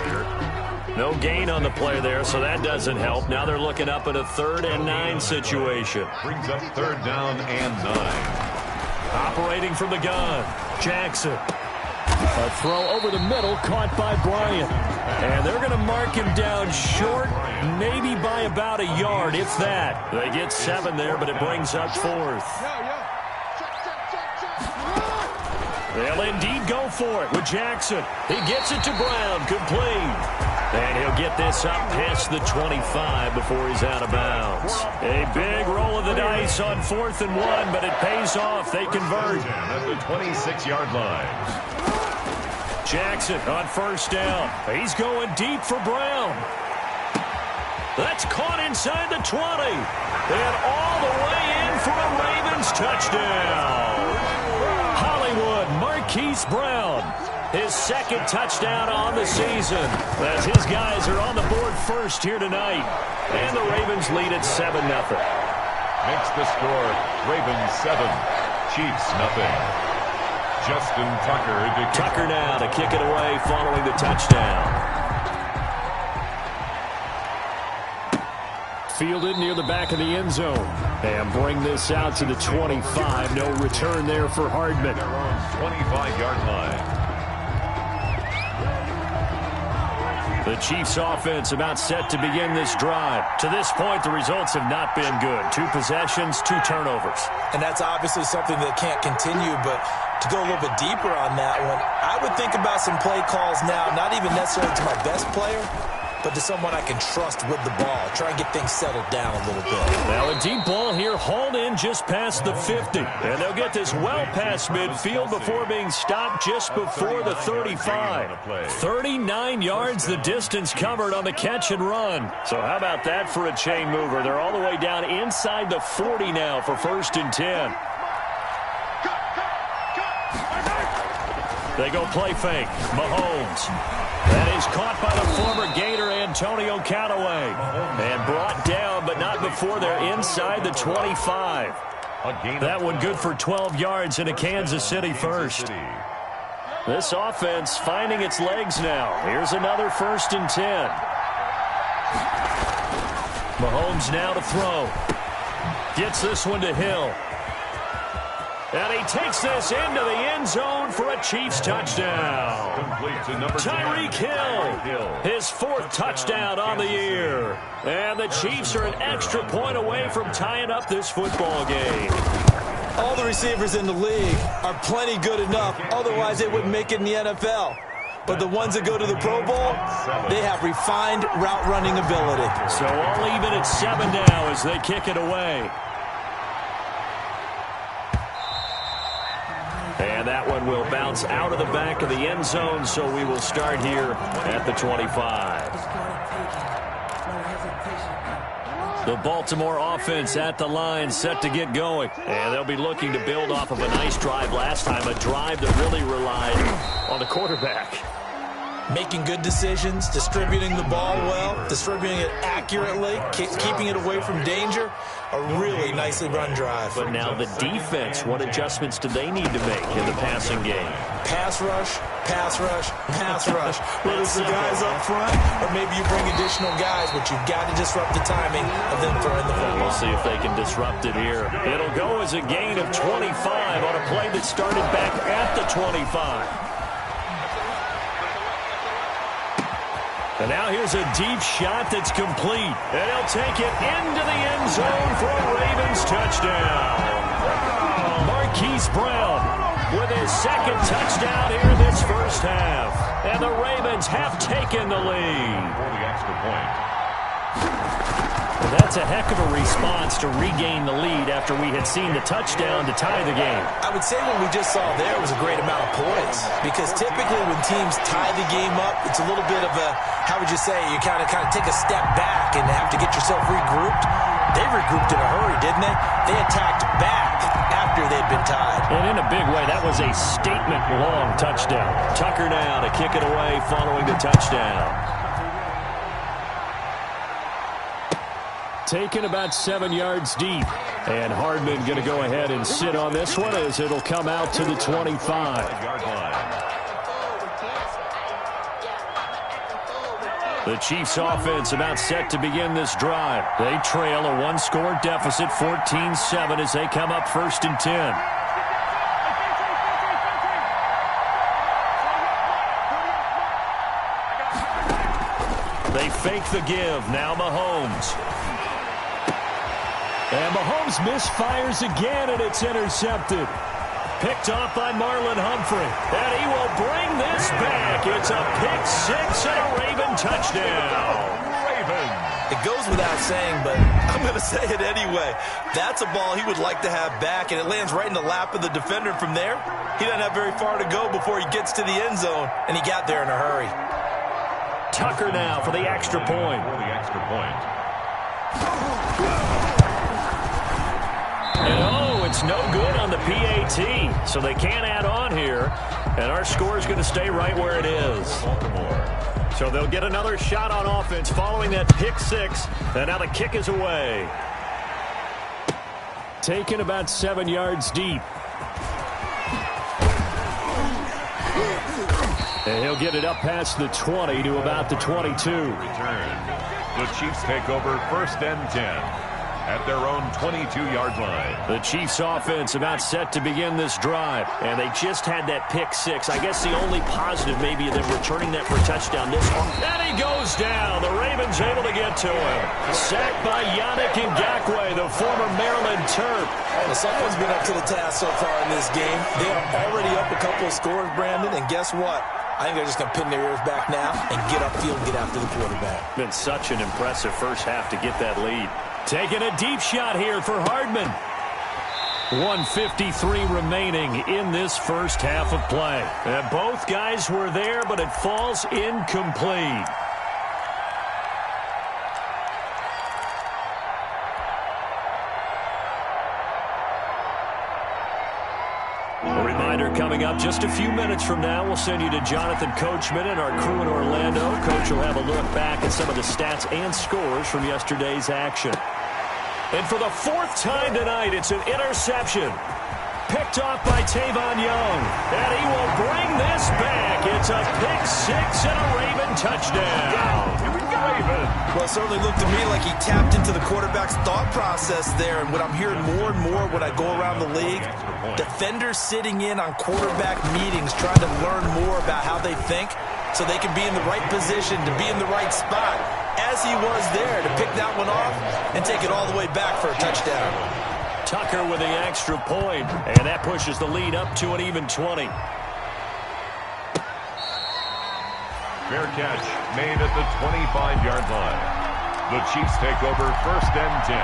No gain on the play there, so that doesn't help. Now they're looking up at a 3rd and 9 situation. Brings up 3rd down and 9. Operating from the gun, Jackson. A throw over the middle, caught by Bryant. And they're going to mark him down short, maybe by about a yard, if that. They get 7 there, but it brings up 4th. They'll indeed go for it with Jackson. He gets it to Brown, complete. And he'll get this up past the 25 before he's out of bounds. A big roll of the dice on 4th and 1, but it pays off. They convert. At the 26-yard line. Jackson on first down. He's going deep for Brown. That's caught inside the 20. And all the way in for a Ravens touchdown. Hollywood Marquise Brown. His 2nd touchdown on the season as his guys are on the board first here tonight. And the Ravens lead at 7-0. Makes the score Ravens 7, Chiefs 0. Justin Tucker. Tucker now to kick it away following the touchdown. fielded near the back of the end zone. And bring this out to the 25. No return there for Hardman. 25-yard line. The Chiefs offense about set to begin this drive. To this point, the results have not been good. 2 possessions, 2 turnovers. And that's obviously something that can't continue, but to go a little bit deeper on that one, I would think about some play calls now, not even necessarily to my best player, but to someone I can trust with the ball. Try and get things settled down a little bit. Now a deep ball here, hauled in just past the 50. And they'll get this well past midfield before being stopped just before the 35. 39 yards the distance covered on the catch and run. So how about that for a chain mover? They're all the way down inside the 40 now for 1st and 10. They go play fake. Mahomes. That is caught by the former Gator Antonio Callaway. And brought down, but not before they're inside the 25. That one good for 12 yards in a Kansas City first. This offense finding its legs now. Here's another 1st and 10. Mahomes now to throw. Gets this one to Hill. And he takes this into the end zone for a Chiefs touchdown. Tyreek Hill, his 4th touchdown on the year. And the Chiefs are an extra point away from tying up this football game. All the receivers in the league are plenty good enough. Otherwise, they wouldn't make it in the NFL. But the ones that go to the Pro Bowl, they have refined route running ability. So all even at 7 now as they kick it away. And that one will bounce out of the back of the end zone, so we will start here at the 25. The Baltimore offense at the line, set to get going. And they'll be looking to build off of a nice drive last time, a drive that really relied on the quarterback. Making good decisions, distributing the ball well, distributing it accurately, keeping it away from danger. A really nicely run drive. But now the defense, what adjustments do they need to make in the passing game? Pass rush, pass rush, pass rush. Whether it's the guys up front or maybe you bring additional guys, but you've got to disrupt the timing of them throwing the football. We'll see if they can disrupt it here. It'll go as a gain of 25 on a play that started back at the 25. And now here's a deep shot that's complete. And he'll take it into the end zone for a Ravens touchdown. Marquise Brown with his 2nd touchdown here this first half. And the Ravens have taken the lead. For the extra point. Well, that's a heck of a response to regain the lead after we had seen the touchdown to tie the game. I would say what we just saw there was a great amount of points, because typically when teams tie the game up, it's a little bit of a, how would you say, you kind of take a step back and have to get yourself regrouped. They regrouped in a hurry, didn't they? They attacked back after they'd been tied. And in a big way, that was a statement-long touchdown. Tucker now to kick it away following the touchdown. Taken about 7 yards deep. And Hardman going to go ahead and sit on this one as it'll come out to the 25. The Chiefs offense about set to begin this drive. They trail a 1-score deficit, 14-7 as they come up 1st and 10. They fake the give. Now Mahomes. And Mahomes misfires again, and it's intercepted. Picked off by Marlon Humphrey. And he will bring this back. It's a pick 6 and a Raven touchdown. It goes without saying, but I'm going to say it anyway. That's a ball he would like to have back, and it lands right in the lap of the defender from there. He doesn't have very far to go before he gets to the end zone, and he got there in a hurry. Tucker now for the extra point. And it's no good on the PAT, so they can't add on here. And our score is going to stay right where it is. So they'll get another shot on offense following that pick 6. And now the kick is away. Taken about 7 yards deep. And he'll get it up past the 20 to about the 22. Return. The Chiefs take over 1st and 10 at their own 22-yard line. The Chiefs offense about set to begin this drive, and they just had that pick six. I guess the only positive maybe them returning that for a touchdown this one. And he goes down. The Ravens able to get to him. Sacked by Yannick Ngakoue, the former Maryland Terp. Well, someone's been up to the task so far in this game. They are already up a couple of scores, Brandon, and guess what? I think they're just going to pin their ears back now and get upfield and get after the quarterback. Been such an impressive first half to get that lead. Taking a deep shot here for Hardman. 1:53 remaining in this first half of play. And both guys were there, but it falls incomplete. A reminder coming up just a few minutes from now, we'll send you to Jonathan Coachman and our crew in Orlando. Coach will have a look back at some of the stats and scores from yesterday's action. And for the 4th time tonight, it's an interception. Picked off by Tavon Young. And he will bring this back. It's a pick six and a Raven touchdown. Here we go. Well, it certainly looked to me like he tapped into the quarterback's thought process there. And what I'm hearing more and more when I go around the league, defenders sitting in on quarterback meetings trying to learn more about how they think so they can be in the right position to be in the right spot, as he was there to pick that one off and take it all the way back for a touchdown. Tucker with the extra point, and that pushes the lead up to an even 20. Fair catch made at the 25-yard line. The Chiefs take over 1st and 10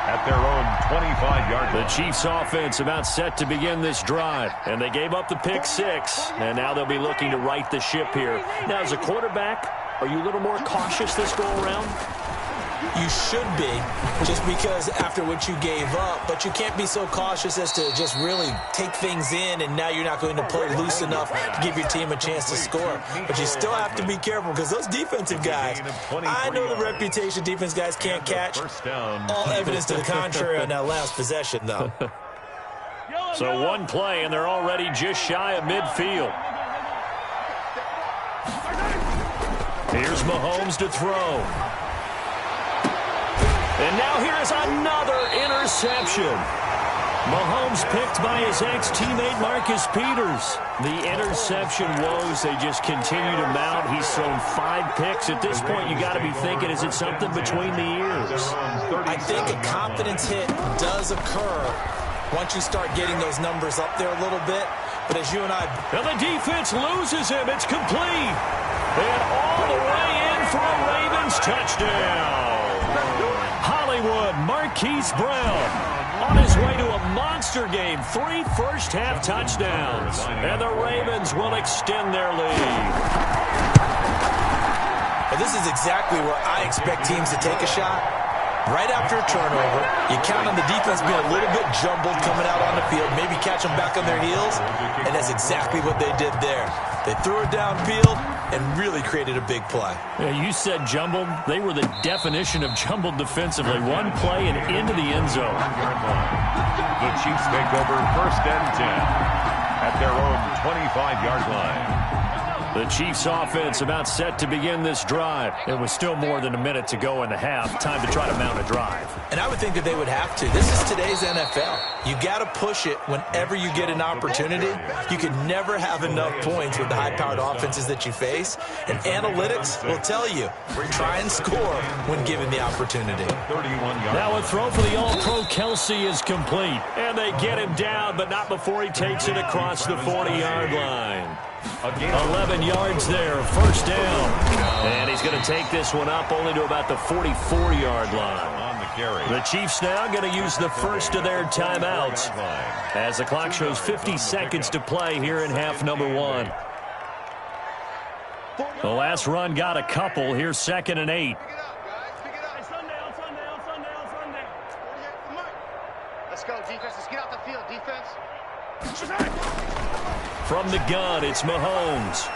at their own 25-yard line. The Chiefs offense about set to begin this drive, and they gave up the pick six, and now they'll be looking to right the ship here. Now, as a quarterback, are you a little more cautious this go around? You should be, just because after what you gave up, but you can't be so cautious as to just really take things in, and now you're not going to play loose enough to give your team a chance to score. But you still have to be careful, because those defensive guys, I know the reputation defense guys can't catch. All evidence to the contrary on that last possession, though. So one play, and they're already just shy of midfield. Here's Mahomes to throw. And now here's another interception. Mahomes picked by his ex-teammate Marcus Peters. The interception woes, they just continue to mount. He's thrown 5 picks. At this point, you got to be thinking, is it something between the ears? I think a confidence hit does occur once you start getting those numbers up there a little bit. But as you and I... And the defense loses him. It's complete. And all the way in for a Ravens touchdown. Hollywood Marquise Brown on his way to a monster game. 3 first-half touchdowns. And the Ravens will extend their lead. Well, this is exactly where I expect teams to take a shot. Right after a turnover, you count on the defense being a little bit jumbled coming out on the field, maybe catch them back on their heels, and that's exactly what they did there. They threw it downfield and really created a big play. Yeah, you said jumbled. They were the definition of jumbled defensively. One play and into the end zone. The Chiefs take over 1st and 10 at their own 25-yard line. The Chiefs offense about set to begin this drive. It was still more than a minute to go in the half. Time to try to mount a drive. And I would think that they would have to. This is today's NFL. You got to push it whenever you get an opportunity. You can never have enough points with the high-powered offenses that you face. And analytics will tell you, try and score when given the opportunity. Now a throw for the All-Pro Kelsey is complete. And they get him down, but not before he takes it across the 40-yard line. 11 yards there, first down. And he's going to take this one up only to about the 44-yard line. The Chiefs now going to use the first of their timeouts as the clock shows 50 seconds to play here in half number 1. The last run got a couple. Here's 2nd and 8. Let's go, defense. Let's get out the field, defense. From the gun, it's Mahomes.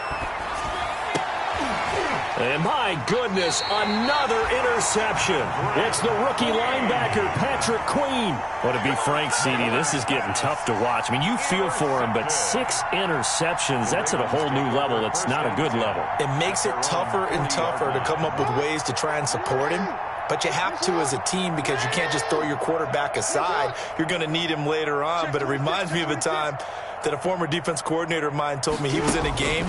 And my goodness, another interception. It's the rookie linebacker, Patrick Queen. Well, to be frank, CD, this is getting tough to watch. I mean, you feel for him, but 6 interceptions, that's at a whole new level. It's not a good level. It makes it tougher and tougher to come up with ways to try and support him. But you have to as a team because you can't just throw your quarterback aside. You're going to need him later on. But it reminds me of a time that a former defense coordinator of mine told me he was in a game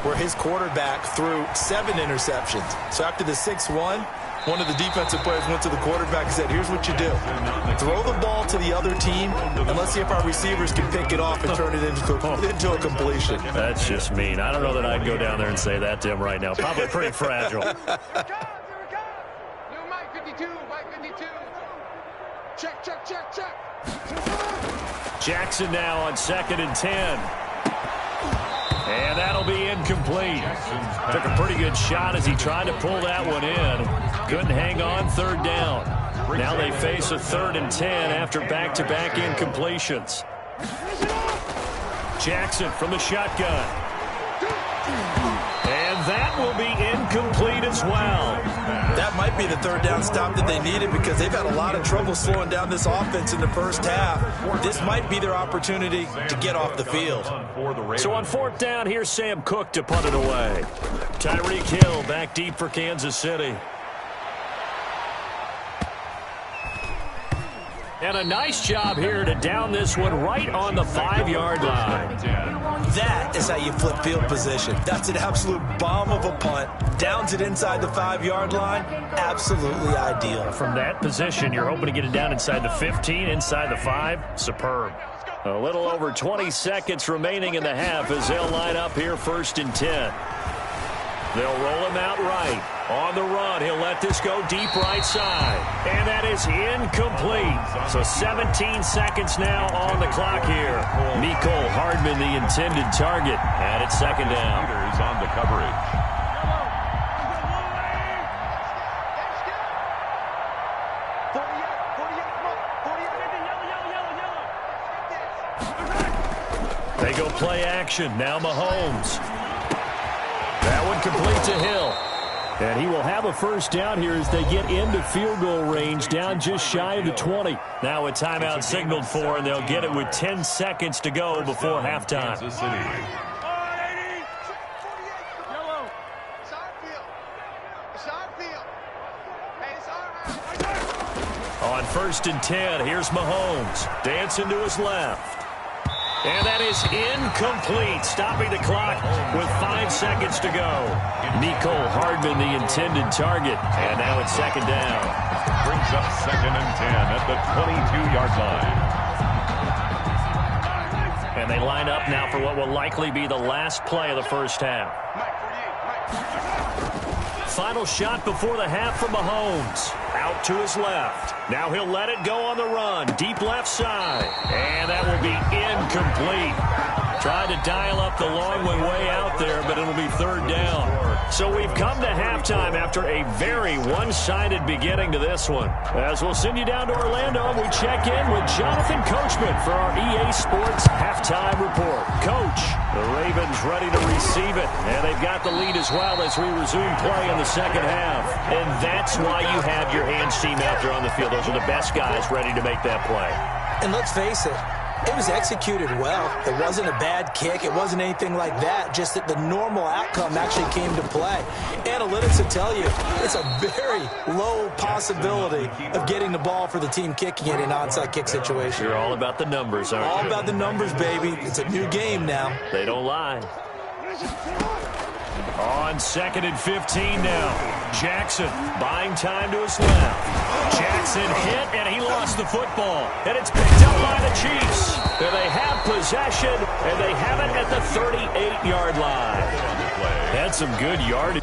where his quarterback threw 7 interceptions. So after the 6-1, one of the defensive players went to the quarterback and said, here's what you do. Throw the ball to the other team, and let's see if our receivers can pick it off and turn it into a completion. That's just mean. I don't know that I'd go down there and say that to him right now. Probably pretty fragile. Jackson now on 2nd and 10. And that'll be incomplete. Took a pretty good shot as he tried to pull that one in. Couldn't hang on, 3rd down. Now they face a 3rd and 10 after back-to-back incompletions. Jackson from the shotgun. And that will be incomplete as well. That might be the 3rd down stop that they needed because they've had a lot of trouble slowing down this offense in the first half. This might be their opportunity to get off the field. So on 4th down, here's Sam Cook to punt it away. Tyreek Hill back deep for Kansas City. And a nice job here to down this one right on the 5-yard line. That is how you flip field position. That's an absolute bomb of a punt. Downs it inside the 5-yard line. Absolutely ideal. From that position, you're hoping to get it down inside the 15, inside the 5. Superb. A little over 20 seconds remaining in the half as they'll line up here 1st and 10. They'll roll him out right. On the run, he'll let this go deep right side. And that is incomplete. So 17 seconds now on the clock here. Nicole Hardman, the intended target. And it's 2nd down. Leaders on the coverage. They go play action. Now Mahomes. That one complete to Hill. And he will have a 1st down here as they get into field goal range, down just shy of the 20. Now a timeout signaled for, and they'll get it with 10 seconds to go before halftime. On 1st and 10, here's Mahomes. Dancing to his left. And that is incomplete, stopping the clock with 5 seconds to go. Nicole Hardman, the intended target. And now it's 2nd down. Brings up 2nd and 10 at the 22-yard line. And they line up now for what will likely be the last play of the first half. Final shot before the half from Mahomes. Out to his left. Now he'll let it go on the run. Deep left side. And that will be incomplete. Tried to dial up the long one way out there, but it'll be 3rd down. So we've come to halftime after a very one-sided beginning to this one. As we'll send you down to Orlando, we check in with Jonathan Coachman for our EA Sports Halftime Report. Coach, the Ravens ready to receive it, and they've got the lead as well as we resume play in the 2nd half. And that's why you have your hands team out there on the field. Those are the best guys ready to make that play. And let's face it, it was executed well. It wasn't a bad kick. It wasn't anything like that. Just that the normal outcome actually came to play. Analytics will tell you it's a very low possibility of getting the ball for the team kicking it in an onside kick situation. You're all about the numbers, aren't you? All about the numbers, baby. It's a new game now. They don't lie. On 2nd and 15 now. Jackson buying time to his left. Jackson hit, and he lost the football. And it's picked up by the Chiefs. And they have possession, and they have it at the 38-yard line. That's some good yardage.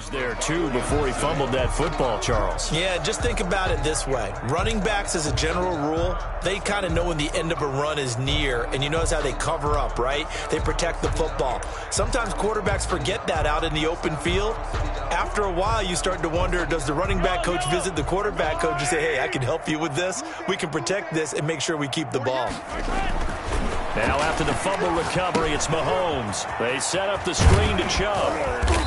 There, too, before he fumbled that football, Charles. Yeah, just think about it this way. Running backs, as a general rule, they kind of know when the end of a run is near, and you notice how they cover up, right? They protect the football. Sometimes quarterbacks forget that out in the open field. After a while, you start to wonder, does the running back coach visit the quarterback coach and say, hey, I can help you with this. We can protect this and make sure we keep the ball. Now after the fumble recovery, it's Mahomes. They set up the screen to Chubb.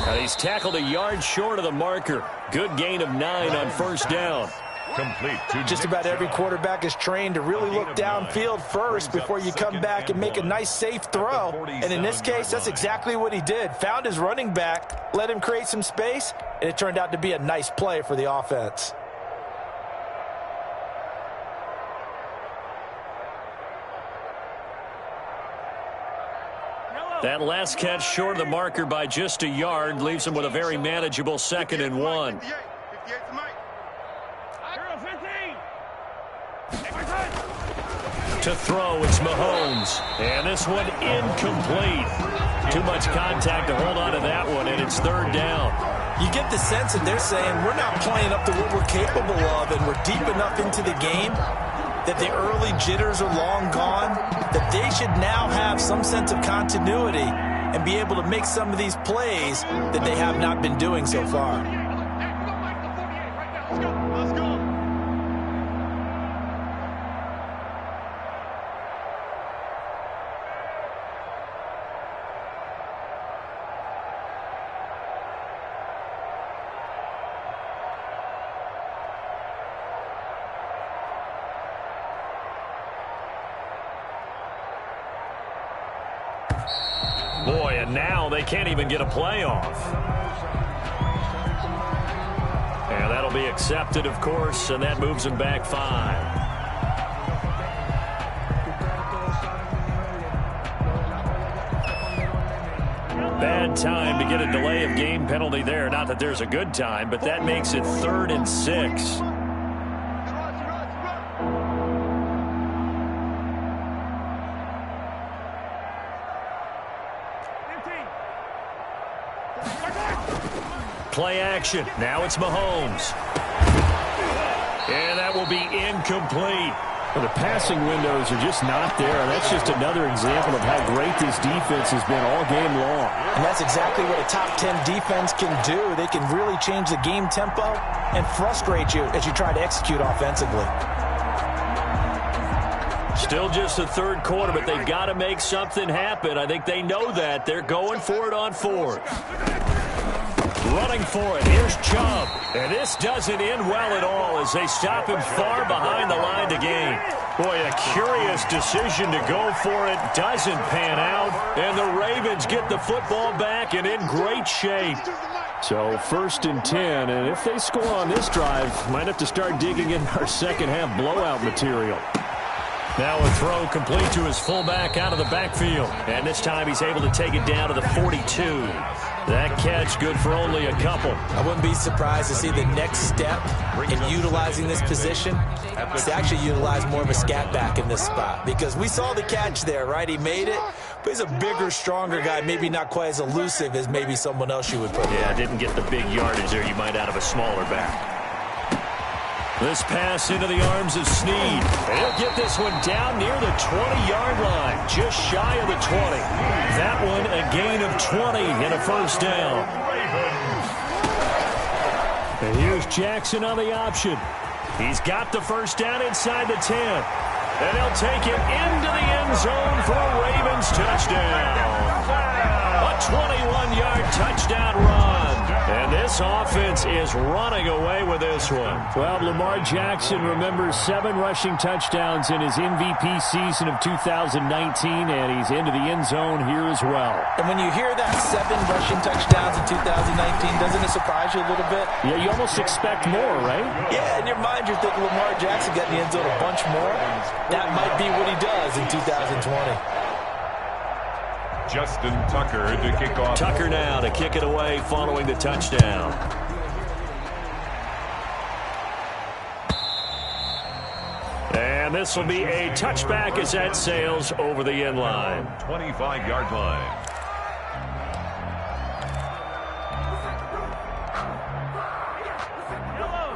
And he's tackled a yard short of the marker. Good gain of 9 on first down. Complete. Just about every quarterback is trained to really look downfield first before you come back and make a nice, safe throw. And in this case, that's exactly what he did. Found his running back, let him create some space, and it turned out to be a nice play for the offense. That last catch short of the marker by just a yard leaves him with a very manageable 2nd and 1. To throw, it's Mahomes. And this one incomplete. Too much contact to hold on to that one, and it's 3rd down. You get the sense that they're saying we're not playing up to what we're capable of, and we're deep enough into the game that the early jitters are long gone, that they should now have some sense of continuity and be able to make some of these plays that they have not been doing so far. Let's go. Boy, and now they can't even get a play off. And that'll be accepted, of course, and that moves them back 5. Bad time to get a delay of game penalty there. Not that there's a good time, but that makes it 3rd and 6. Play action. Now it's Mahomes. And that will be incomplete. Well, the passing windows are just not there. And that's just another example of how great this defense has been all game long. And that's exactly what a top 10 defense can do. They can really change the game tempo and frustrate you as you try to execute offensively. Still just the 3rd quarter, but they've got to make something happen. I think they know that. They're going for it on 4th. Running for it. Here's Chubb. And this doesn't end well at all as they stop him far behind the line to gain. Boy, a curious decision to go for it. Doesn't pan out. And the Ravens get the football back and in great shape. So 1st and 10. And if they score on this drive, might have to start digging in our second half blowout material. Now a throw complete to his fullback out of the backfield. And this time he's able to take it down to the 42. That catch good for only a couple. I wouldn't be surprised to see the next step in utilizing this position is to actually utilize more of a scat back in this spot. Because we saw the catch there, right? He made it, but he's a bigger, stronger guy, maybe not quite as elusive as maybe someone else you would put. Yeah, didn't get the big yardage there you might out of a smaller back. This pass into the arms of Snead. He'll get this one down near the 20-yard line, just shy of the 20. That one a gain of 20 and a 1st down. And here's Jackson on the option. He's got the 1st down inside the 10. And he'll take it into the end zone for a Ravens touchdown. A 21-yard touchdown run. And this offense is running away with this one. Well, Lamar Jackson remembers 7 rushing touchdowns in his MVP season of 2019, and he's into the end zone here as well. And when you hear that 7 rushing touchdowns in 2019, doesn't it surprise you a little bit? Yeah, you almost expect more, right? Yeah, in your mind you're thinking Lamar Jackson got in the end zone a bunch more. That might be what he does in 2020. Justin Tucker to kick off. Tucker now to kick it away following the touchdown. And this will be a touchback as that sails over the end line. 25-yard line.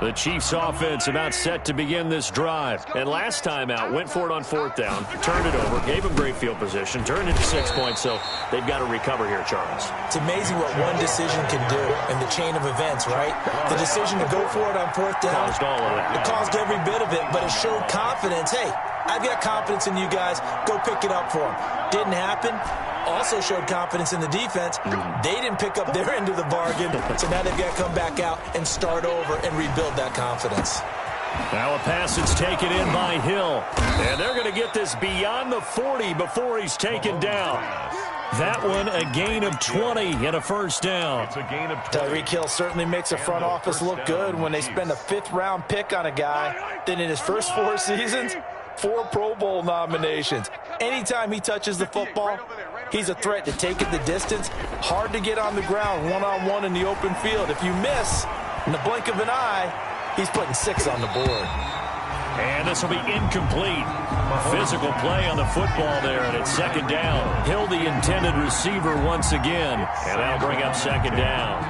The Chiefs offense about set to begin this drive. And last time out, went for it on 4th down, turned it over, gave them great field position, turned it to 6 points, so they've got to recover here, Charles. It's amazing what one decision can do in the chain of events, right? The decision to go for it on 4th down. Caused all of that. It caused every bit of it, but it showed confidence. Hey, I've got confidence in you guys. Go pick it up for them. Didn't happen. Also showed confidence in the defense. They didn't pick up their end of the bargain, so now they've got to come back out and start over and rebuild that confidence. Now a pass that's taken in by Hill. And they're going to get this beyond the 40 before he's taken down. That one a gain of 20 and a first down. It's a gain of 20. Tyreek Hill certainly makes a front office look good when they spend a 5th-round pick on a guy. Then in his first 4 seasons, 4 Pro Bowl nominations. Anytime he touches the football, he's a threat to take it the distance. Hard to get on the ground one-on-one in the open field. If you miss, in the blink of an eye, he's putting 6 on the board. And this will be incomplete. Physical play on the football there, and it's 2nd down. Hill, the intended receiver once again, and that'll bring up 2nd down.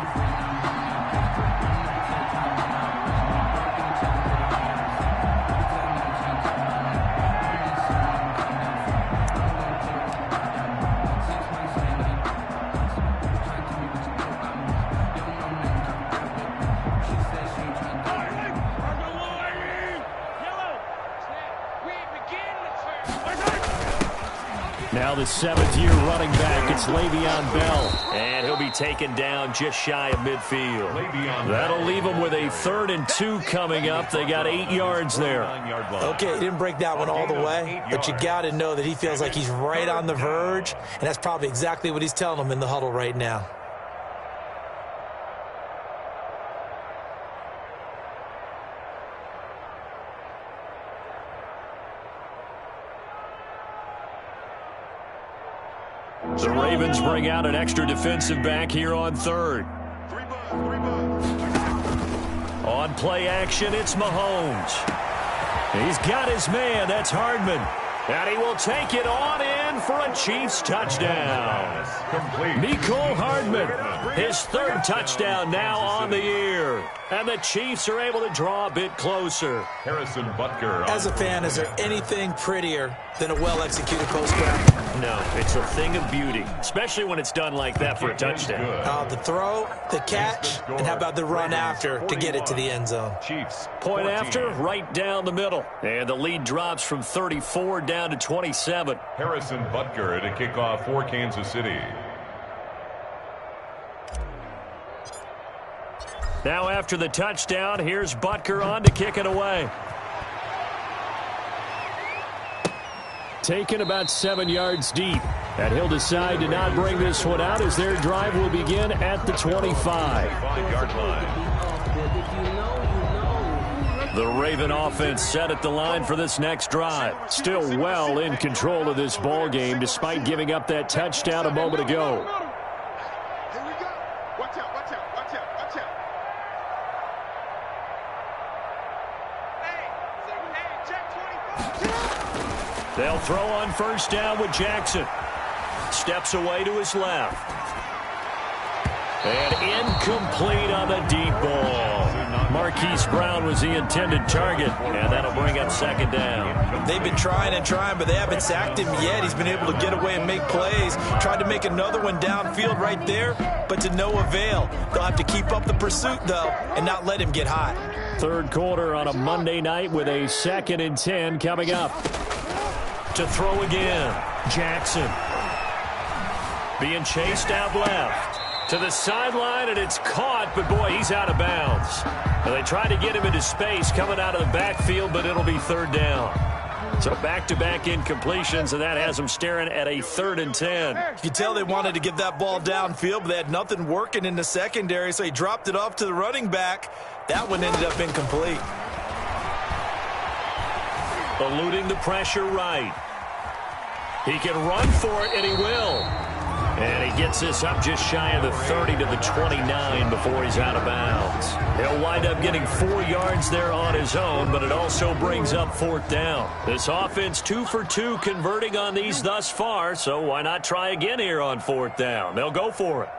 Now the 7th-year running back, it's Le'Veon Bell. And he'll be taken down just shy of midfield. That'll leave them with a 3rd and 2 coming up. They got 8 yards there. Okay, he didn't break that one all the way, but you got to know that he feels like he's right on the verge, and that's probably exactly what he's telling them in the huddle right now. The Ravens bring out an extra defensive back here on 3rd. On play action, it's Mahomes. He's got his man. That's Hardman. And he will take it on in for a Chiefs touchdown. Mecole Hardman, his 3rd touchdown now on the year. And the Chiefs are able to draw a bit closer. Harrison Butker. As a fan, is there anything prettier than a well-executed post grab? No, it's a thing of beauty, especially when it's done like that for a touchdown. The throw, the catch, and how about the run after to get it to the end zone? Chiefs. Point after, right down the middle. And the lead drops from 34 down to 27. Harrison Butker to kick off for Kansas City. Now after the touchdown, here's Butker on to kick it away. Taken about 7 yards deep. And he'll decide to not bring this one out as their drive will begin at the 25-yard line. The Raven offense set at the line for this next drive. Still well in control of this ball game despite giving up that touchdown a moment ago. They'll throw on 1st down with Jackson. Steps away to his left. And incomplete on the deep ball. Marquise Brown was the intended target, and that'll bring up 2nd down. They've been trying and trying, but they haven't sacked him yet. He's been able to get away and make plays. Tried to make another one downfield right there, but to no avail. They'll have to keep up the pursuit, though, and not let him get hot. 3rd quarter on a Monday night with a 2nd and 10 coming up. To throw again, Jackson. Being chased out left. To the sideline, and it's caught, but boy, he's out of bounds. And they tried to get him into space coming out of the backfield, but it'll be 3rd down. So back-to-back incompletions, and that has them staring at a 3rd and 10. You can tell they wanted to get that ball downfield, but they had nothing working in the secondary, so he dropped it off to the running back. That one ended up incomplete. Eluding the pressure right. He can run for it, and he will. And he gets this up just shy of the 30 to the 29 before he's out of bounds. He'll wind up getting 4 yards there on his own, but it also brings up 4th down. This offense 2 for 2 converting on these thus far, so why not try again here on 4th down? They'll go for it.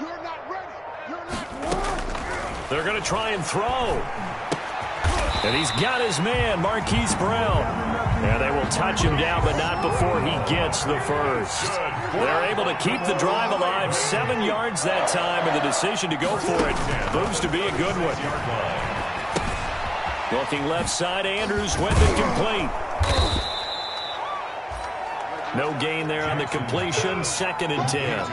You're not ready. You're not. They're going to try and throw. And he's got his man, Marquise Brown. And they will touch him down, but not before he gets the first. They're able to keep the drive alive, 7 yards that time, and the decision to go for it proves to be a good one. Looking left side, Andrews went incomplete. No gain there on the completion, 2nd and 10.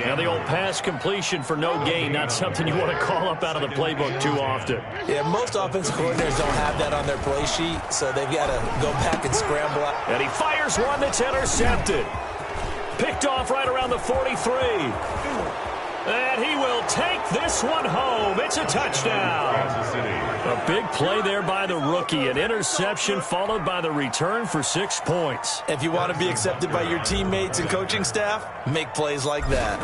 Now the old pass completion for no gain, not something you want to call up out of the playbook too often. Yeah, most offensive coordinators don't have that on their play sheet, so they've got to go back and scramble out. And he fires one that's intercepted. Picked off right around the 43. And he will take this one home. It's a touchdown. A big play there by the rookie. An interception followed by the return for 6 points. If you want to be accepted by your teammates and coaching staff, make plays like that.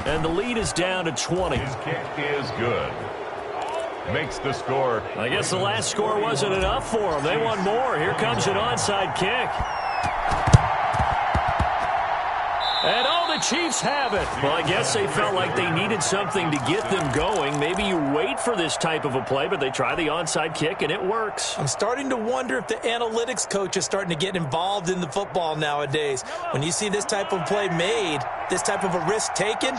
And the lead is down to 20. His kick is good. Makes the score. I guess the last score wasn't enough for them. They want more. Here comes an onside kick. And the Chiefs have it. Well, I guess they felt like they needed something to get them going. Maybe you wait for this type of a play, but they try the onside kick, and it works. I'm starting to wonder if the analytics coach is starting to get involved in the football nowadays. When you see this type of play made, this type of a risk taken,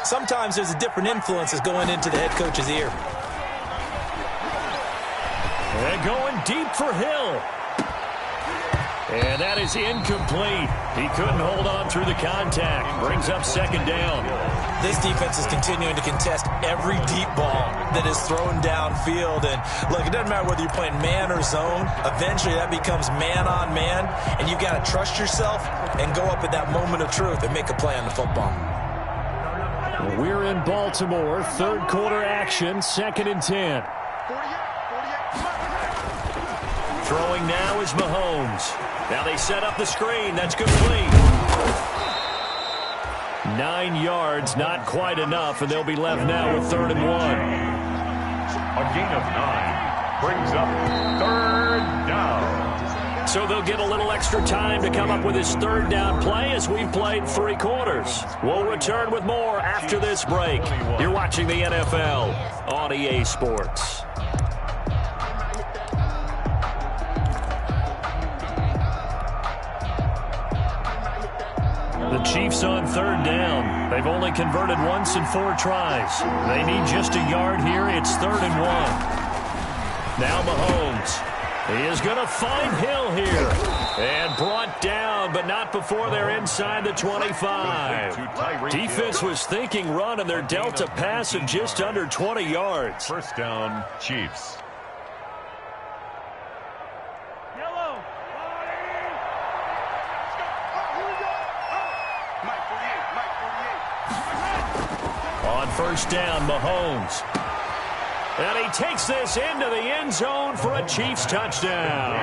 sometimes there's a different influence that's going into the head coach's ear. And going deep for Hill. And that is incomplete. He couldn't hold on through the contact. Brings up 2nd down. This defense is continuing to contest every deep ball that is thrown downfield. And look, it doesn't matter whether you're playing man or zone. Eventually that becomes man on man. And you've got to trust yourself and go up at that moment of truth and make a play on the football. We're in Baltimore. 3rd quarter action. 2nd and 10. Throwing now is Mahomes. Now they set up the screen. That's complete. 9 yards, not quite enough, and they'll be left now with 3rd and 1. A gain of 9 brings up 3rd down. So they'll get a little extra time to come up with his 3rd down play as we've played 3 quarters. We'll return with more after this break. You're watching the NFL on EA Sports. The Chiefs on 3rd down. They've only converted once in 4 tries. They need just a yard here. It's 3rd and 1. Now Mahomes. He is going to find Hill here. And brought down, but not before they're inside the 25. Defense was thinking run, and they're dealt a pass of just under 20 yards. 1st down, Chiefs. On 1st down, Mahomes. And he takes this into the end zone for a Chiefs touchdown.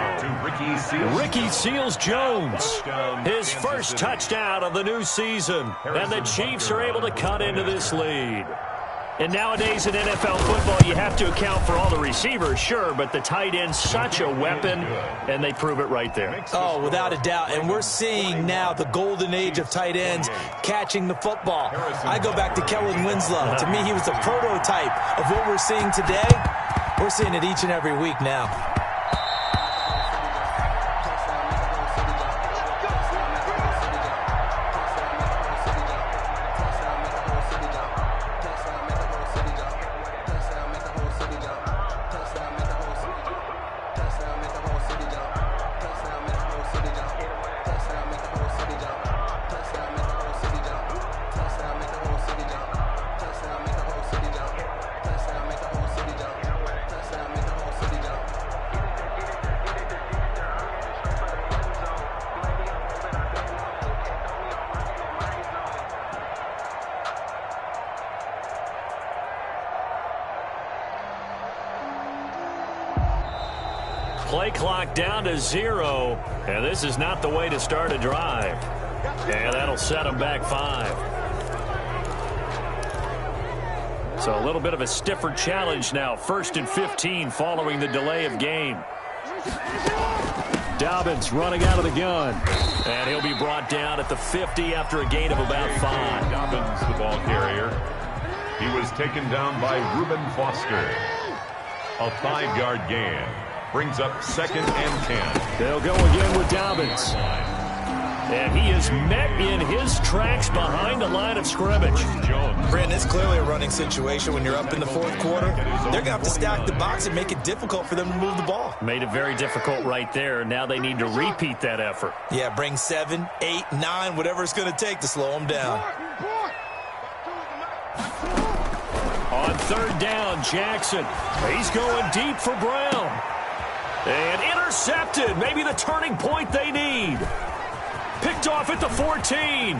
Ricky Seals-Jones, his first touchdown of the new season. And the Chiefs are able to cut into this lead. And nowadays in NFL football, you have to account for all the receivers, sure, but the tight end's such a weapon, and they prove it right there. Oh, without a doubt. And we're seeing now the golden age of tight ends catching the football. I go back to Kellen Winslow. To me, he was the prototype of what we're seeing today. We're seeing it each and every week now. Play clock down to 0, and this is not the way to start a drive. And that'll set them back 5. So a little bit of a stiffer challenge now. 1st and 15 following the delay of game. Dobbins running out of the gun. And he'll be brought down at the 50 after a gain of about 5. Dobbins, the ball carrier. He was taken down by Reuben Foster. A 5-yard gain. Brings up 2nd and 10. They'll go again with Dobbins. And he is met in his tracks behind the line of scrimmage. Brandon, it's clearly a running situation when you're up in the 4th quarter. They're going to have to stack the box and make it difficult for them to move the ball. Made it very difficult right there. Now they need to repeat that effort. Yeah, bring 7, 8, 9, whatever it's going to take to slow them down. On 3rd down, Jackson. He's going deep for Brown. And intercepted. Maybe the turning point they need. Picked off at the 14.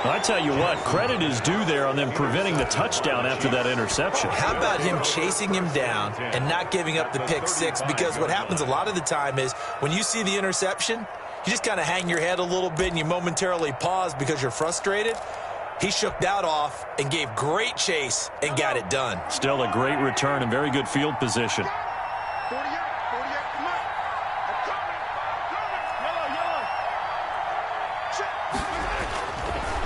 I tell you what, credit is due there on them preventing the touchdown after that interception. How about him chasing him down and not giving up the pick 6? Because what happens a lot of the time is when you see the interception, you just kind of hang your head a little bit and you momentarily pause because you're frustrated. He shook that off and gave great chase and got it done. Still a great return and very good field position.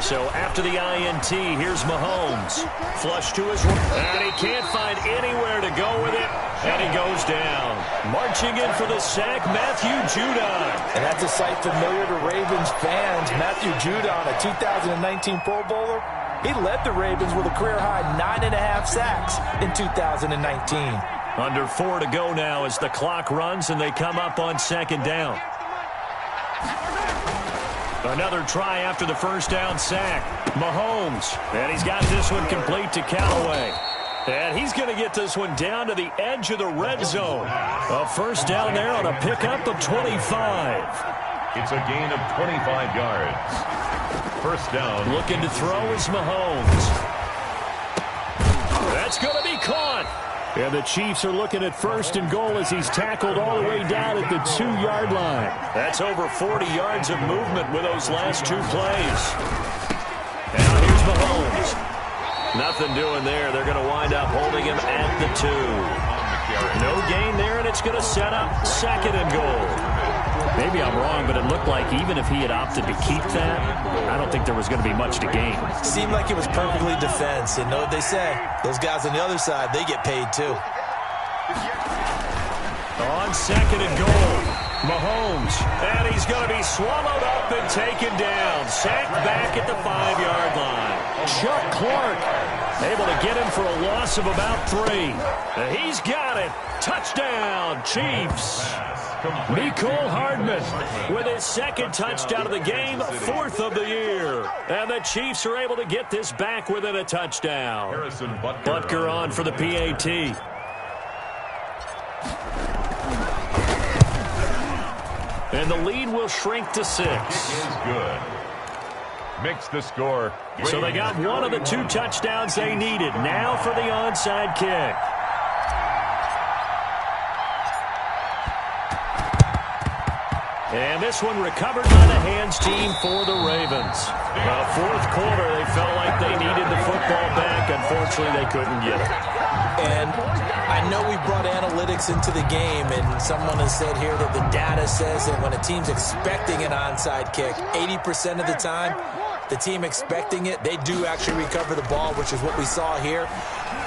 So after the INT, here's Mahomes. Flush to his right. And he can't find anywhere to go with it. And he goes down. Marching in for the sack, Matthew Judon. And that's a sight familiar to Ravens fans. Matthew Judon, a 2019 Pro Bowler. He led the Ravens with a career-high 9.5 sacks in 2019. Under 4 to go now as the clock runs and they come up on 2nd down. Another try after the 1st down sack. Mahomes. And he's got this one complete to Callaway. And he's going to get this one down to the edge of the red zone. A 1st down there on a pickup of 25. It's a gain of 25 yards. 1st down. Looking to throw is Mahomes. That's going to be caught. And the Chiefs are looking at 1st and goal as he's tackled all the way down at the 2-yard line. That's over 40 yards of movement with those last 2 plays. Now here's Mahomes. Nothing doing there. They're going to wind up holding him at the 2. No gain there, and it's going to set up 2nd and goal. Maybe I'm wrong, but it looked like even if he had opted to keep that, I don't think there was going to be much to gain. Seemed like it was perfectly defense. And know what they say? Those guys on the other side, they get paid too. On 2nd and goal, Mahomes. And he's going to be swallowed up and taken down. Sacked back at the 5-yard line. Chuck Clark able to get him for a loss of about 3. He's got it. Touchdown, Chiefs. Mecole Hardman with his 2nd touchdown of the game, 4th of the year. And the Chiefs are able to get this back within a touchdown. Butker on for the PAT. And the lead will shrink to 6. Is good. Makes the score. So they got one of the 2 touchdowns they needed. Now for the onside kick. And this one recovered by the hands team for the Ravens. 4th quarter, they felt like they needed the football back. Unfortunately, they couldn't get it. And I know we brought analytics into the game, and someone has said here that the data says that when a team's expecting an onside kick, 80% of the time, the team expecting it, they do actually recover the ball, which is what we saw here.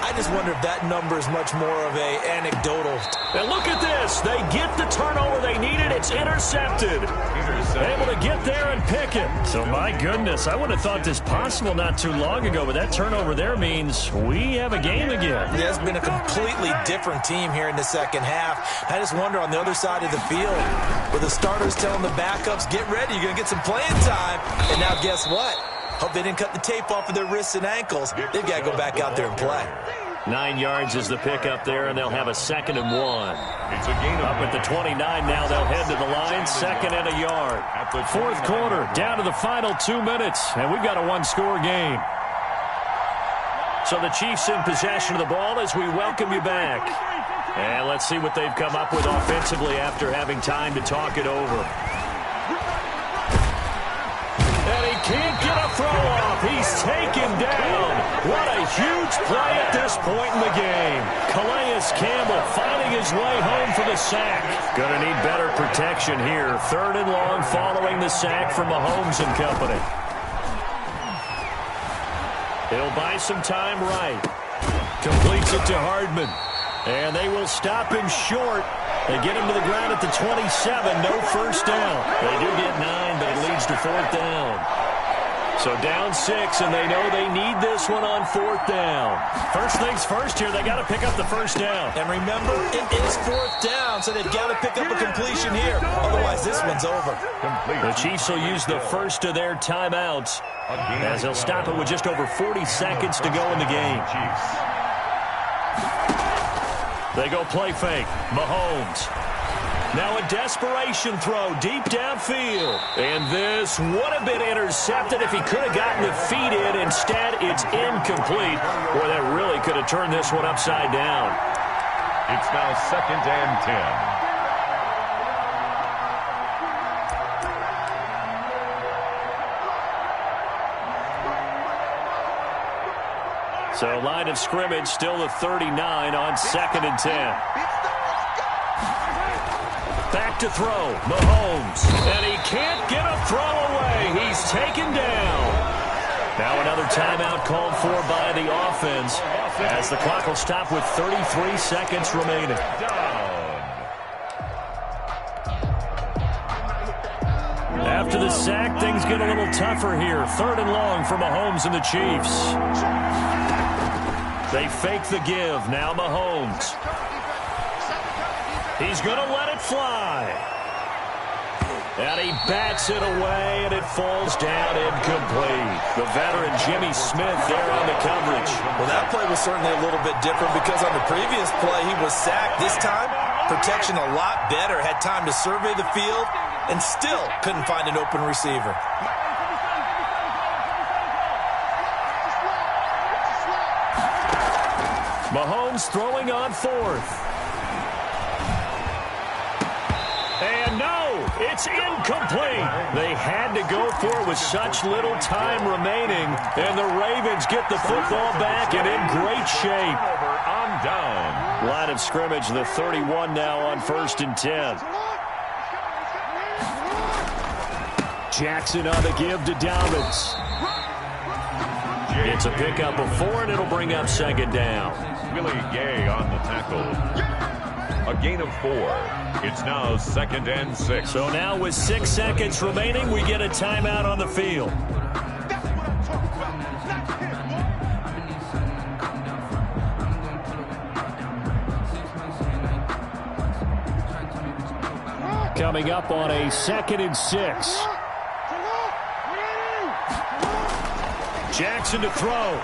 I just wonder if that number is much more of a anecdotal. And look at this. They get the turnover they needed. It's intercepted. Able to get there and pick it. So, my goodness, I would have thought this possible not too long ago, but that turnover there means we have a game again. Yeah, it's been a completely different team here in the 2nd half. I just wonder on the other side of the field, where the starters telling the backups, get ready, you're going to get some playing time. And now guess what? Hope they didn't cut the tape off of their wrists and ankles. They've got to go back out there and play. 9 yards is the pickup there, and they'll have a 2nd and 1. It's a gain up at the 29 now. They'll head to the line, 2nd and a yard. 4th quarter, down to the final 2 minutes, and we've got a 1-score game. So the Chiefs in possession of the ball as we welcome you back. And let's see what they've come up with offensively after having time to talk it over. And he can't get a throw off. He's taken down. What a huge play at this point in the game. Calais Campbell finding his way home for the sack. Going to need better protection here. 3rd and long following the sack from Mahomes and company. He'll buy some time right. Completes it to Hardman. And they will stop him short. They get him to the ground at the 27. No first down. They do get 9, but it leads to 4th down. So down 6, and they know they need this one on 4th down. First things first here, they got to pick up the first down. And remember, it is 4th down, so they've got to pick up a completion here. Otherwise, this one's over. The Chiefs will use the first of their timeouts as they'll stop it with just over 40 seconds to go in the game. They go play fake. Mahomes. Now a desperation throw deep downfield. And this would have been intercepted if he could have gotten the feet in. Instead, it's incomplete. Boy, that really could have turned this one upside down. It's now 2nd and 10. So line of scrimmage still the 39 on 2nd and 10. Back to throw. Mahomes. And he can't get a throw away. He's taken down. Now another timeout called for by the offense as the clock will stop with 33 seconds remaining. After the sack, things get a little tougher here. 3rd and long for Mahomes and the Chiefs. They fake the give. Now Mahomes. He's going to let it fly. And he bats it away, and it falls down incomplete. The veteran Jimmy Smith there on the coverage. Well, that play was certainly a little bit different because on the previous play, he was sacked. This time, protection a lot better. Had time to survey the field and still couldn't find an open receiver. Mahomes throwing on 4th. And no, it's incomplete. They had to go for it with such little time remaining. And the Ravens get the football back and in great shape. On down. Line of scrimmage, the 31 now on 1st and 10. Jackson on the give to Dobbins. It's a pickup of 4, and it'll bring up 2nd down. Willie Gay on the tackle. A gain of 4. It's now 2nd and 6. So now with 6 seconds remaining, we get a timeout on the field. Coming up on a 2nd and 6. Jackson to throw.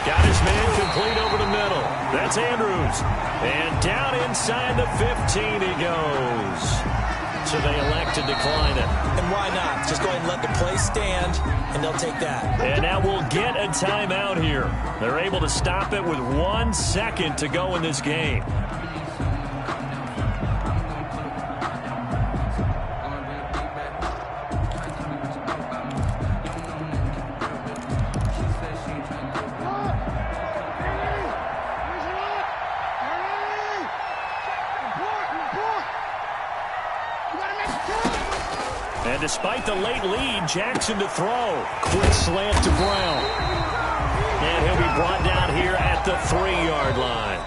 Got his man complete over the middle. That's Andrews. And down inside the 15 he goes. So they elect to decline it. And why not? Just go ahead and let the play stand, and they'll take that. And now we'll get a timeout here. They're able to stop it with 1 second to go in this game. And despite the late lead, Jackson to throw. Quick slant to Brown. And he'll be brought down here at the 3-yard line.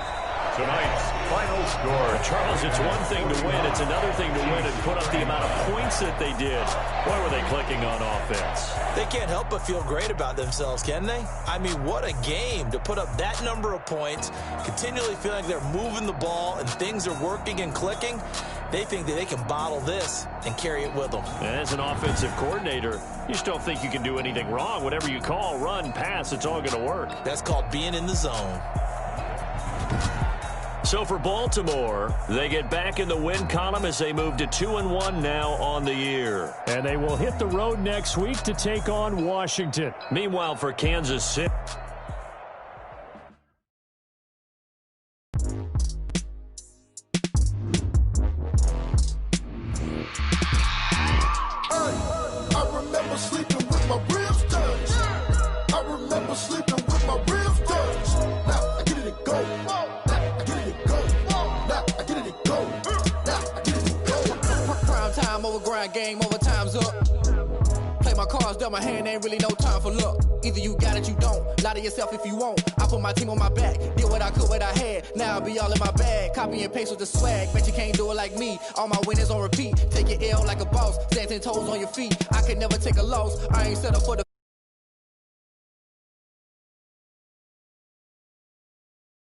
Tonight's final score. Charles, it's one thing to win. It's another thing to win and put up the amount of points that they did. Boy, were they clicking on offense. They can't help but feel great about themselves, can they? I mean, what a game to put up that number of points, continually feeling like they're moving the ball and things are working and clicking. They think that they can bottle this and carry it with them. And as an offensive coordinator, you just don't think you can do anything wrong. Whatever you call, run, pass, it's all going to work. That's called being in the zone. So for Baltimore, they get back in the win column as they move to 2-1 now on the year. And they will hit the road next week to take on Washington. Meanwhile, for Kansas City. over, grind game over, time's up. Play my cards, dealt my hand, ain't really no time for luck. Either you got it, you don't. Lie to yourself if you won't. I put my team on my back, did what I could, what I had. Now I'll be all in my bag, copy and paste with the swag. Bet you can't do it like me. All my winners on repeat. Take your L like a boss, stand 10 toes on your feet. I can never take a loss. I ain't set up for the